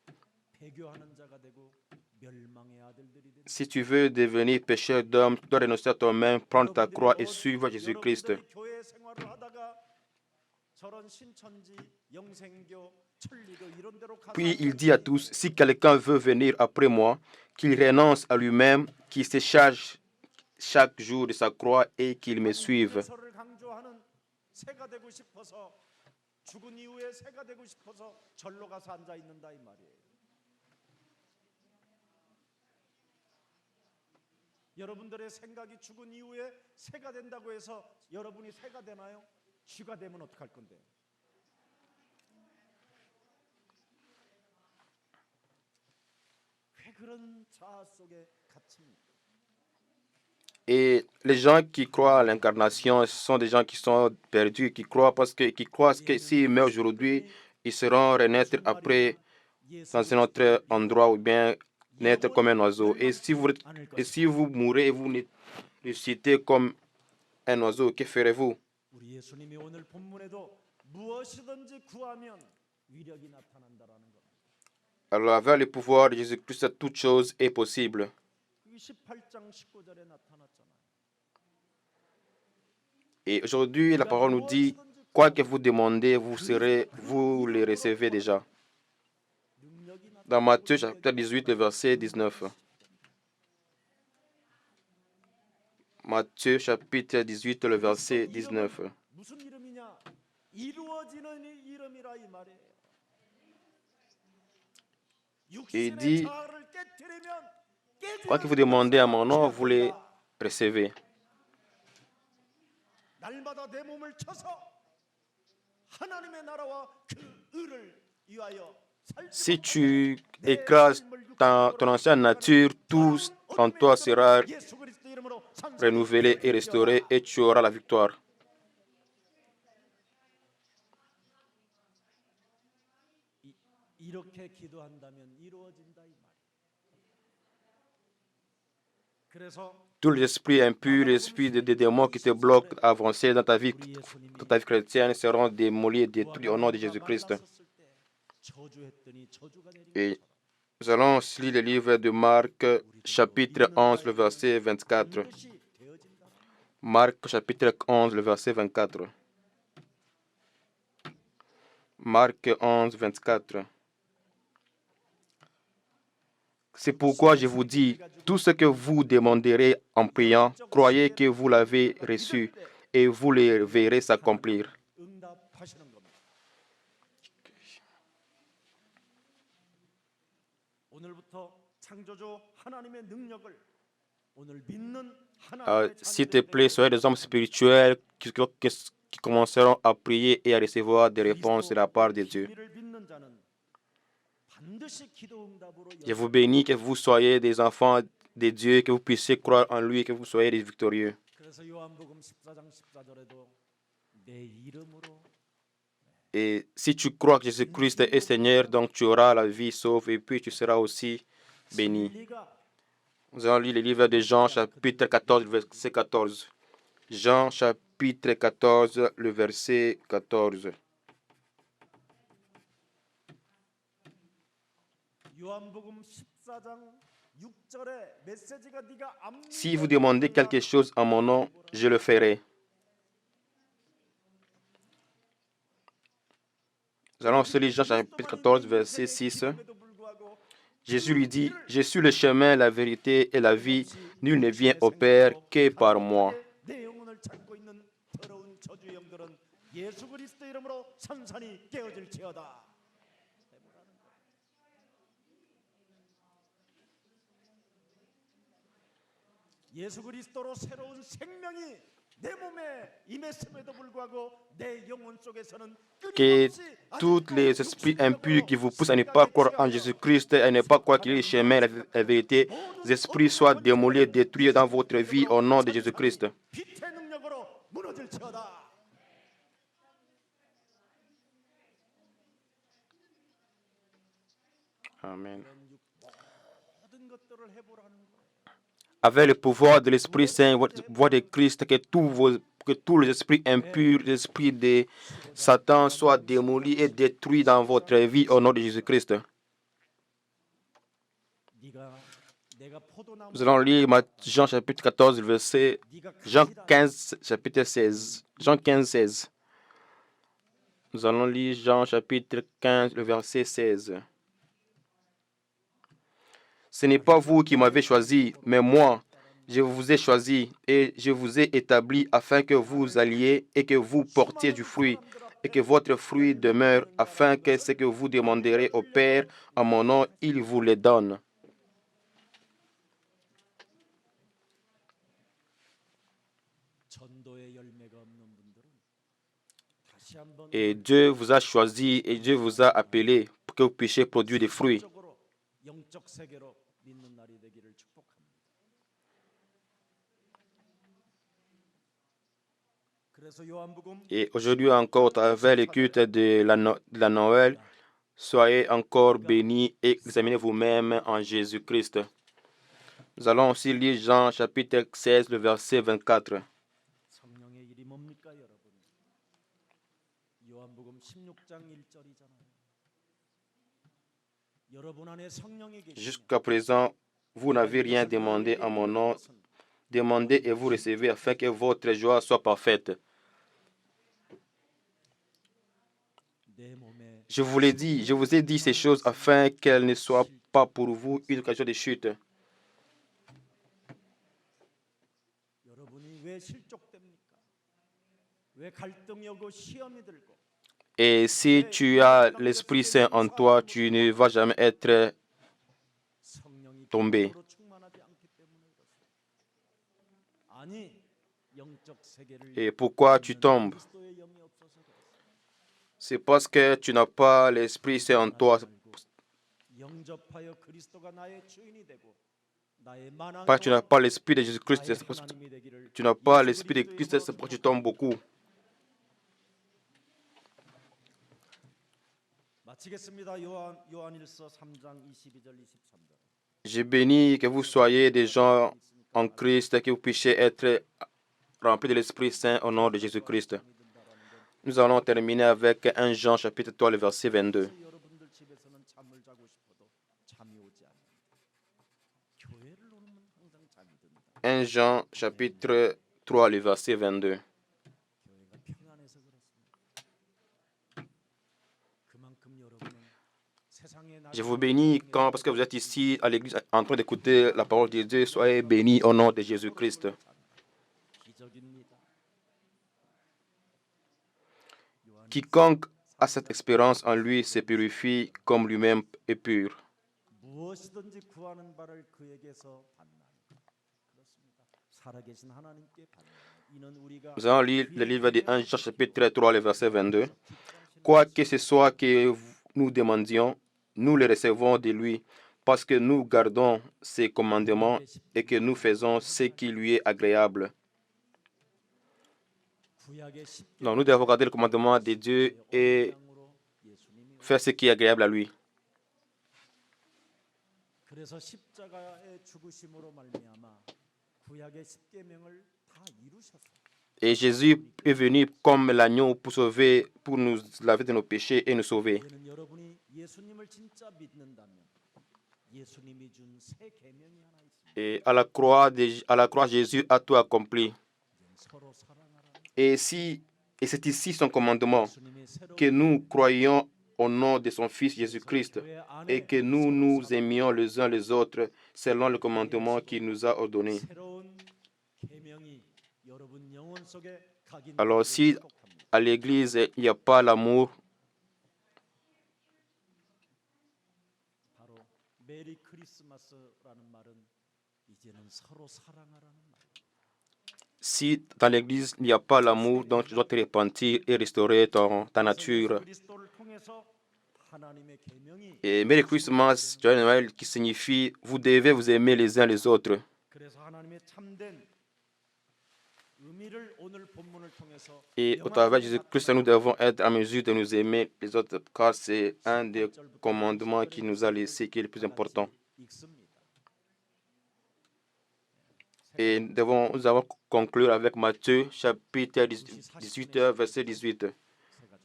폐교하는 자가 되고 멸망의 아들들이 되는 Si tu veux devenir pécheur d'homme, tu dois renoncer à toi-même, prendre ta croix et suivre Jésus-Christ. 여러분들이 교회 생활을 하다가 저런 신천지, 영생교, 천리교 이런 데로 가서 Puis il dit à tous, si quelqu'un veut venir après moi, qu'il renonce à lui-même, qu'il se charge chaque jour de sa croix et qu'il me suive. 예서를 강조하는 새가 되고 싶어서 죽은 이후에 새가 되고 싶어서 절로 가서 앉아 있는다 이 말이에요. 여러분들의 생각이 죽은 이후에 새가 된다고 해서 여러분이 새가 되나요? 쥐가 되면 어떡할 건데? 왜 그런 자아 속에 갇힙니까? Et les gens qui croient à l'incarnation sont des gens qui sont perdus, qui croient qui croient que s'ils meurent aujourd'hui, ils seront renaître après dans un autre endroit ou bien naître comme un oiseau. Et si vous mourrez et vous ressuscitez comme un oiseau, que ferez-vous? 우리 예수님이 오늘 본문에도 무엇이든지 구하면 위력이 나타난다라는 겁니다. Alors avec le pouvoir de Jésus-Christ, toute chose est possible. 그게 18장 19절에 나타났잖아요. Et aujourd'hui, la parole nous dit, quoi que vous demandez, vous le recevez déjà. 능력이 나타나 Dans Matthieu chapitre 18, le verset 19. Matthieu chapitre 18, le verset 19. 무슨 이름이냐? 이루어지는 이름이라 이 말이에요. Il dit, 자아를 깨트리면 quoi que vous demandez à mon nom, vous le recevez. 날마다 내 몸을 쳐서 하나님의 나라와 그 의를 위하여 Si tu écrases ton ancienne nature, tout en toi sera 예수 그리스도 이름으로 renouvelé et restauré et tu auras la victoire. 이렇게 기도한다면 이루어진다 이 말이에요. 그래서 Tous les esprits impurs, les esprits des démons qui te bloquent à avancer dans ta vie chrétienne seront démolis et détruits au nom de Jésus-Christ. 저주했더니 저주가 내린 Et nous allons lire le livre de Marc, chapitre 11, le verset 24. 것이 되어진다. Marc, chapitre 11, le verset 24. Marc 11, 24. C'est pourquoi je vous dis, tout ce que vous demanderez en priant, croyez que vous l'avez reçu et vous les verrez s'accomplir. 응답하시는 겁니다. 오늘부터 창조주 하나님의 능력을 오늘 믿는 하나님의 S'il te plaît, soyez des hommes spirituels qui commenceront à prier et à recevoir des réponses de la part de Dieu. 비밀을 믿는 자는 반드시 기도 응답으로 Je vous bénis que vous soyez des enfants de Dieu, que vous puissiez croire en lui, que vous soyez des victorieux. 그래서 요한복음 14장 14절에도 내 이름으로 Et si tu crois que Jésus-Christ est Seigneur, donc tu auras la vie sauve et puis tu seras aussi béni. 진리가 Nous allons lire le livre de Jean, chapitre 14, verset 14. Jean, chapitre 14, le verset 14. 요한복음 14장 6절에 메시지가 네가 안 Si vous demandez quelque chose en mon nom, je le ferai. Nous allons aussi lire Jean, chapitre 14, verset 6. Jésus lui dit, « Je suis le chemin, la vérité et la vie. Nul ne vient au Père que par moi. » 내 영혼을 찾고 있는 더러운 저주 영들은 예수 그리스도 이름으로 산산이 깨어질지어다. 예수 그리스도로 새로운 생명이 내 몸에 임했음에도 불구하고 내 영혼 속에서는 Que 끊임없이 tous les esprits impurs qui vous poussent à ne pas croire en Jésus-Christ et à ne pas croire qu'il est le chemin, la vérité, les esprits soient démolis, détruits dans votre vie au nom de Jésus-Christ. 빛의 능력으로 무너질지어다. Amen. 모든 것들을 해보라는 거예요. Avec le pouvoir de l'Esprit Saint, voix de Christ, que tous les esprits impurs, les esprits de Satan soient démolis et détruits dans votre vie au nom de Jésus-Christ. 네가 내가 포도나무 Nous allons lire Jean chapitre 14, verset Jean 15, chapitre 16. Jean 15, 16. Nous allons lire Jean chapitre 15, le verset 16. Ce n'est pas vous qui m'avez choisi, mais moi, je vous ai choisi et je vous ai établi afin que vous alliez et que vous portiez du fruit et que votre fruit demeure, afin que ce que vous demanderez au Père en mon nom, il vous le donne. 전도의 열매가 없는 분들은 다시 한번 Et Dieu vous a choisi et Dieu vous a appelé pour que vous puissiez produire des fruits. 적으로 영적 세계로 믿는 날이 되기를 축복합니다. 그래서 요한복음 Et aujourd'hui encore, à travers le culte de la Noël, soyez encore bénis et examinez vous-même en Jésus-Christ. Nous allons aussi lire Jean chapitre 16, le verset 24. 성령의 일이 뭡니까 여러분? 요한복음 16장 1절이잖아요. 여러분 안에 성령이 계시면 Jusqu'à présent, vous n'avez rien demandé en mon nom. Demandez et vous recevez afin que votre joie soit parfaite. 내 몸에 Je vous l'ai dit, je vous ai dit ces choses afin qu'elles ne soient pas pour vous une occasion de chute. 여러분이 왜 실족됩니까? 왜 갈등이 오고 시험이 들고 Et si tu as l'Esprit Saint en toi, tu ne vas jamais être 성령이 tombé. 기쁨으로 충만하지 않기 때문에 그렇습니다. 아니 영적 세계를 Et pourquoi tu tombes? 그리스도의 영이 없어서 그렇습니다. C'est parce que tu n'as pas l'Esprit Saint en toi. 영접하여 그리스도가 나의 주인이 되고 나의 만왕 Parce que tu n'as pas l'Esprit de Jésus-Christ. Tu n'as pas l'Esprit de Christ, c'est pourquoi tu tombes beaucoup. 마치겠습니다. 요한일서 3장 22절 23절. Je bénis que vous soyez des gens en Christ, que vous puissiez être remplis de l'Esprit Saint au nom de Jésus-Christ. Nous allons terminer avec 1 Jean chapitre 3, le verset 22. 여러분들 집에서는 잠을 자고 싶어도 잠이 오지 않아요. 교회를 오면 항상 잠이 든다. 1 Jean chapitre 3, le verset 22. 교회가 평안해서 그렇습니다. 그만큼 여러분은 세상에 Je vous bénis parce que vous êtes ici à l'église en train d'écouter la parole de Dieu. Soyez bénis au nom de Jésus-Christ. 기적입니다. quiconque a cette espérance en lui se purifie comme lui-même est pur. 무엇이든지 구하는 바를 그에게서 받나니. 그렇습니다. 살아계신 하나님께 받나니. 이는 우리가 Nous allons lire le livre de 1 Jean chapitre 3, le verset 22. Quoi que ce soit que nous demandions, nous le recevons de lui, parce que nous gardons ses commandements et que nous faisons ce qui lui est agréable. Donc nous devons garder le commandement de Dieu et faire ce qui est agréable à lui. 그래서 십자가의 죽으심으로 말미암아 구약의 십계명을 다 이루셨어요. Et Jésus est venu comme l'agneau pour sauver, pour nous laver de nos péchés et nous sauver. 이제는 여러분이 예수님을 진짜 믿는다면 예수님이 준 새 계명이 하나 있습니다. Et à la croix, Jésus a tout accompli. 서로 사랑하라는 Et c'est ici son commandement, 예수님의 새로운 que nous croyions au nom de son Fils Jésus-Christ 교회 안에 et que nous nous aimions les uns les autres selon le commandement qu'il nous a ordonné. 새로운 계명이 여러분 영혼 속에 각인되기를 Alors si 축복합니다. à l'Église il n'y a pas l'amour, 바로 메리 크리스마스라는 말은 이제는 서로 사랑하라는 말. si dans l'Église il n'y a pas l'amour, donc tu dois te repentir et restaurer ta nature. 그리스도를 통해서 하나님의 계명이 Et Merry Christmas, Joyeux Noël, qui signifie vous devez vous aimer les uns les autres. 그래서 하나님의 참된 의미를 오늘 본문을 통해서 Et au travers de Jésus-Christ, nous devons être en mesure de nous aimer les autres, car c'est un des commandements qu'il nous a laissé qui est le plus important. 읽습니다. Et nous allons conclure avec Matthieu chapitre 18, verset 18.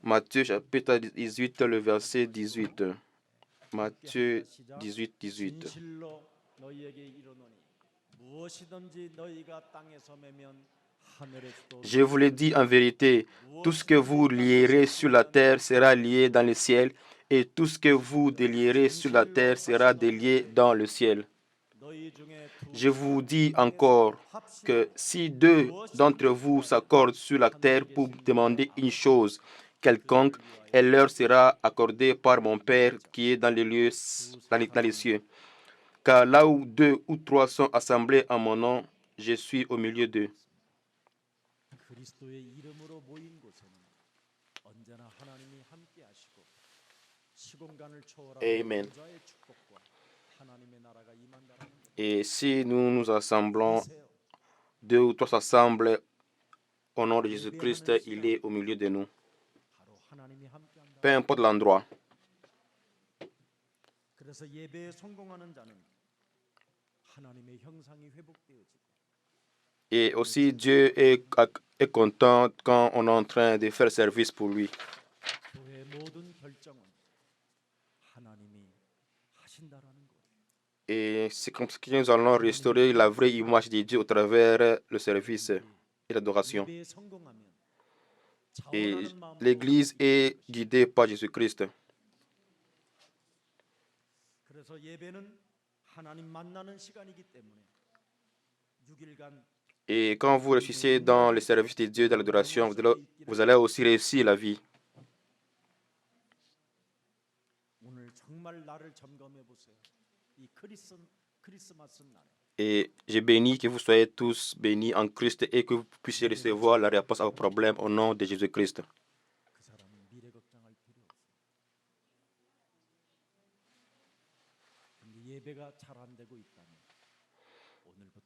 Matthieu chapitre 18, le verset 18. Matthieu 18, 18. 진실로 너희에게 이르노니 무엇이든지 너희가 땅에서 매면 하늘에서도 Je vous le dis en vérité, tout ce que vous lierez sur la terre sera lié dans le ciel, et tout ce que vous délierez sur la terre sera délié dans le ciel. 너희 중에 Je vous dis encore que si deux d'entre vous s'accordent sur la terre pour demander une chose quelconque, elle leur sera accordée par mon Père qui est dans les lieux, dans les cieux. Car là où deux ou trois sont assemblés en mon nom, je suis au milieu d'eux. 그리스도의 이름으로 모인 곳에는 언제나 하나님이 함께 하시고 시공간을 초월하는 Amen. 자의 축복과 하나님의 나라가 임한다는 것. Et si nous nous assemblons, deux ou trois s'assemblent au nom de Jésus-Christ, il est au milieu de nous. 바로 하나님이 함께한다. Peu importe l'endroit. 그래서 예배에 성공하는 자는 하나님의 형상이 회복되어지고 Et aussi, Dieu est content quand on est en train de faire service pour lui. 교회의 모든 결정은 하나님이 하신다라는 것. Et c'est comme ça que nous allons restaurer la vraie image de Dieu au travers le service et l'adoration. 예배에 성공하면 Et 자원하는 마음으로 l'Église est guidée par Jésus-Christ. 그래서 예배는 하나님 만나는 시간이기 때문에 6일간 Et quand vous réussissez dans le service de Dieu, dans l'adoration, vous allez aussi réussir la vie. 오늘 정말 나를 점검해 보세요. 이 크리스마스 날에 Et je bénis que vous soyez tous bénis en Christ et que vous puissiez recevoir la réponse à vos problèmes au nom de Jésus-Christ. 그 사람은 미래 걱정할 필요 없어요. 근데 예배가 잘 안 되고 있다면 오늘부터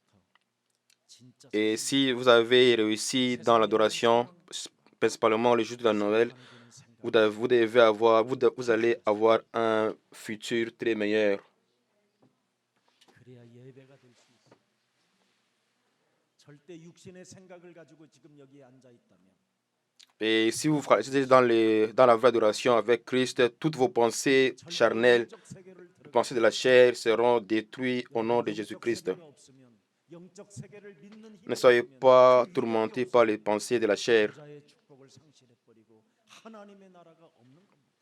진짜 Et si vous avez réussi dans l'adoration, principalement le jour de la Noël, vous allez avoir un futur très meilleur. 그래야 예배가 될 수 있어요. 절대 육신의 생각을 가지고 지금 여기에 앉아 있다면 Et si vous êtes dans la vraie adoration avec Christ, toutes vos pensées charnelles, 영적 세계를 les pensées de la chair seront détruites au nom de Jésus-Christ. 없으면 영적 세계를 믿는 힘이 Ne soyez 없으면 pas 그 tourmentés 위력이 par les pensées de la chair. 자의 축복을 상실해 버리고 하나님의 나라가 없는 겁니다.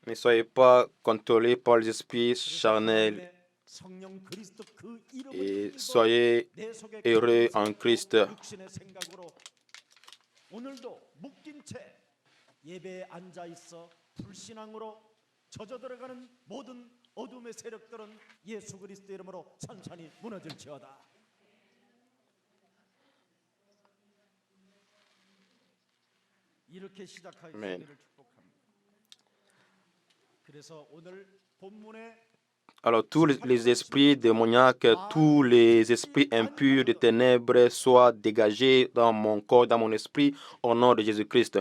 Ne soyez pas contrôlés par les esprits charnels 성령 그리스도 그 이름을 et 힘입어 soyez 내 속에 heureux 감동스럽고 en Christ. 육신의 생각으로 오늘도 묶인 채 예배에 앉아 있어 불신앙으로 젖어 들어가는 모든 어둠의 세력들은 예수 그리스도의 이름으로 천천히 무너질지어다. 이렇게 시작하기를 아멘. 축복합니다. 그래서 오늘 본문에 Alors tous les esprits démoniaques, tous les esprits impurs de ténèbres soient dégagés dans mon corps, dans mon esprit, au nom de Jésus-Christ.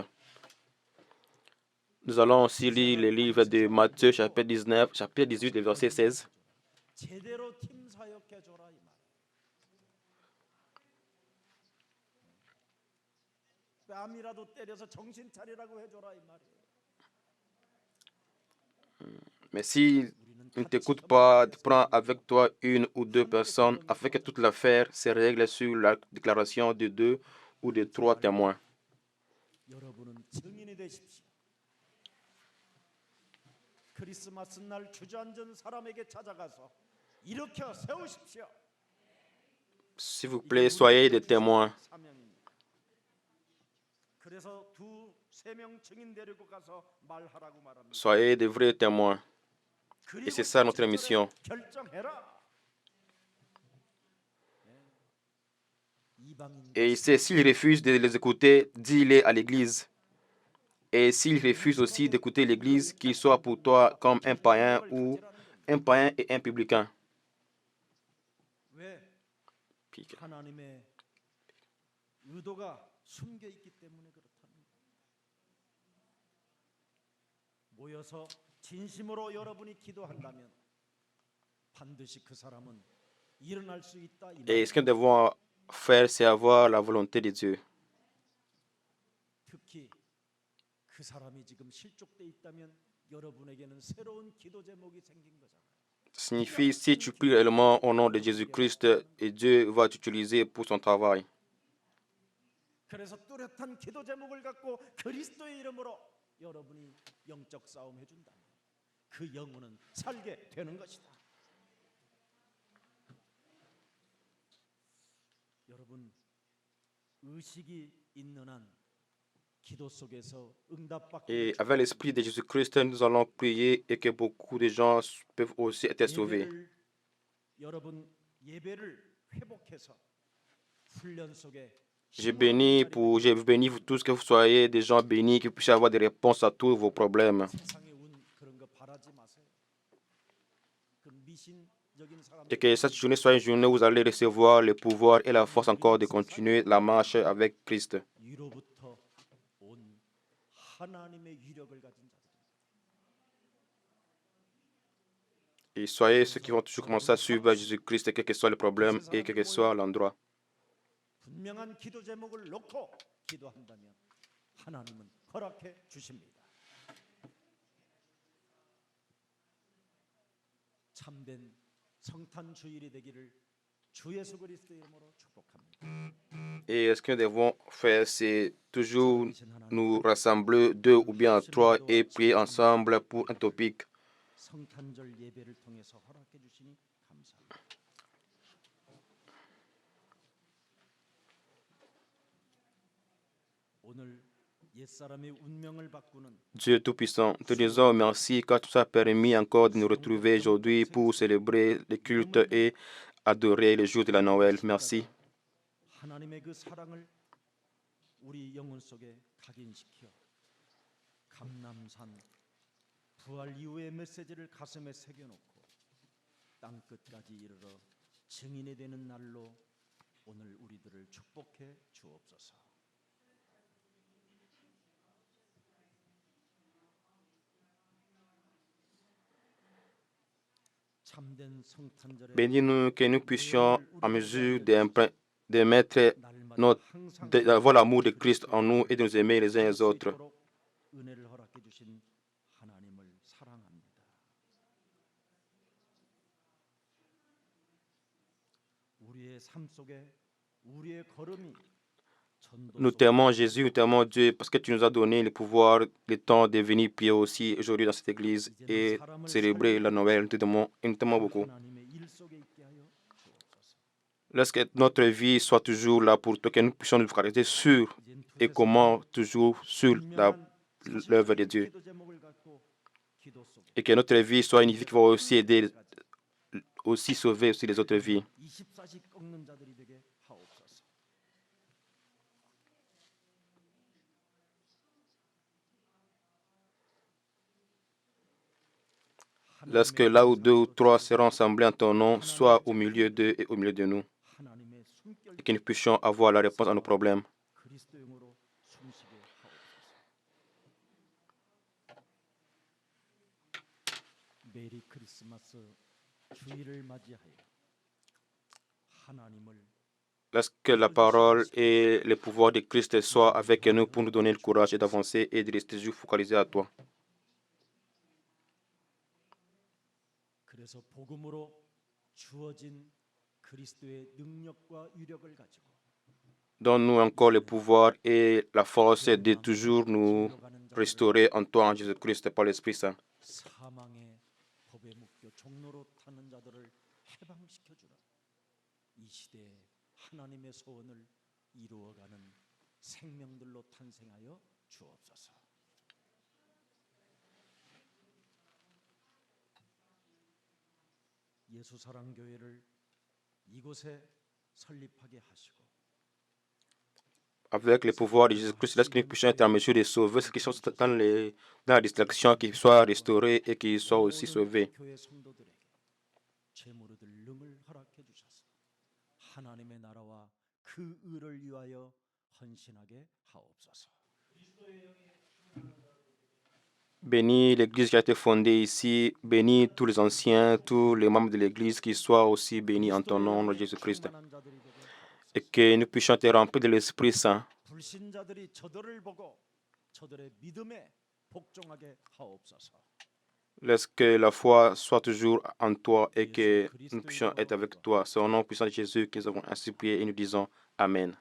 Nous allons aussi lire le livre de Matthieu, chapitre 19, chapitre 18, et verset 16. 제대로 팀 사역해 줘라 이 말. 뺨이라도 때려서 정신 차리라고 해 줘라 이 말이에요. Mais s'il ne t'écoute pas, prends avec toi une ou deux personnes afin que toute l'affaire se règle sur la déclaration de deux ou de trois témoins. 여러분은 증인이 되십시오. 크리스마스 날 주저앉은 사람에게 찾아가서 일으켜 세우십시오. S'il vous plaît, soyez des témoins. 그래서 두세 명 증인 데리고 가서 말하라고 말합니다. Soyez des vrais témoins. Et c'est ça notre mission. 결정해라. Et s'ils refusent de les écouter, dis-les à l'Église. Et s'ils refusent aussi d'écouter l'Église, qu'ils soient pour toi comme un païen ou un païen et un publicain. 왜? 하나님의 의도가 숨겨 있기 때문에 그렇답니다. 모여서 진심으로 여러분이 기도한다면 반드시 그 사람은 일어날 수 있다. Et ce que nous devons faire, c'est avoir la volonté de Dieu. 특히 그 사람이 지금 실족돼 있다면 여러분에게는 새로운 기도 제목이 생긴 거잖아요. Signifie si tu pries réellement au nom de Jésus-Christ, et Dieu va t'utiliser pour son travail. 그래서 뚜렷한 기도 제목을 갖고 그리스도의 이름으로 여러분이 영적 싸움 해준다면 그 영혼은 살게 되는 것이다. 여러분 의식이 있는 한 기도 속에서 응답받고 Et avec l'esprit de Jésus-Christ, nous allons prier et que beaucoup de gens peuvent aussi être sauvés. 여러분 예배를 회복해서 훈련 속에 J'ai béni vous tous que vous soyez des gens bénis, que vous puissiez avoir des réponses à tous vos problèmes. 세상에 운 그런 거 바라지 마세요. 그 미신적인 사람 Et que cette journée soit une journée où vous allez recevoir le pouvoir et la force encore de continuer la marche avec Christ. 위로부터 온 하나님의 위력을 가진 자들. Et soyez ceux qui vont toujours commencer à suivre Jésus-Christ, quel que soit le problème et quel que soit l'endroit. 분명한 기도 제목을 놓고 기도한다면 하나님은 허락해 주십니다. 참된 성탄 주일이 되기를 주 예수 그리스도의 이름으로 축복합니다. Et ce que nous devons faire, c'est toujours nous rassembler deux ou bien trois et prier ensemble pour un topic. 성탄절 예배를 통해서 허락해 주시니 감사합니다. 오늘 옛사람의 운명을 바꾸는 Dieu Tout-Puissant, te disons merci car tu nous as permis encore de nous retrouver aujourd'hui pour célébrer le culte et adorer le jour de la Noël. Merci. 하나님의 그 사랑을 우리 영혼 속에 각인시켜 감람산 부활 이후의 메시지를 가슴에 새겨놓고 땅 끝까지 이르러 증인이 되는 날로 오늘 우리들을 축복해 주옵소서. 참된 성탄절에 Bénis-nous que nous puissions, en mesure de mettre d'avoir l'amour de Christ en nous et de nous aimer les uns les autres. 은혜를 허락해 주신 하나님을 사랑합니다. 우리의 삶 속에 우리의 걸음이 Nous t'aimons Jésus, nous t'aimons Dieu parce que tu nous as donné le pouvoir, le temps de venir prier aussi aujourd'hui dans cette église et célébrer la Noël. Nous t'aimons beaucoup. 하나님의 일 속에 있게 하여 주옵소서. Laisse que notre vie soit toujours là pour toi, que nous puissions nous caractériser sur 이젠 et comment toujours sur l'œuvre de Dieu. Et que notre vie soit une vie qui va aussi aider, aussi sauver aussi les autres vies. Lorsque là où 2 ou 3 seront assemblés en ton nom, sois au milieu d'eux et au milieu de nous, et que nous puissions avoir la réponse à nos problèmes. 메리 크리스마스 주일을 맞이하여 하나님을 Lorsque la parole et le pouvoir de Christ soient avec nous pour nous donner le courage et d'avancer et de rester toujours focalisés à toi. 그래서 복음으로 주어진 그리스도의 능력과 위력을 가지고 Donne-nous encore le pouvoir et la force de toujours nous restaurer en toi, en Jésus-Christ, par l'Esprit Saint. 사망의 법에 묶여 종로로 타는 자들을 해방시켜 주라. 이 시대에 하나님의 소원을 이루어가는 생명들로 탄생하여 주옵소서. 예수 사랑 교회를 이곳에 설립하게 하시고 Avec le pouvoir de Jésus-Christ, lorsque nous puissions être en mesure de sauver ceux qui sont dans la distraction, qu'ils soient restaurés et qu'ils soient aussi sauvés. 교회 성도들에게 재물 얻을 능을 허락해 주셔서 하나님의 나라와 그 의를 위하여 헌신하게 하옵소서. Bénis l'Église qui a été fondée ici, bénis tous les anciens, tous les membres de l'Église qui soient aussi bénis en ton nom, Jésus-Christ. Et que nous puissions être remplis de l'Esprit Saint. 불신자들이 저들을 보고 저들의 믿음에 복종하게 하옵소서. Laisse que la foi soit toujours en toi et que nous puissions être avec toi. C'est au nom puissant de Jésus que nous avons ainsi prié et nous disons Amen.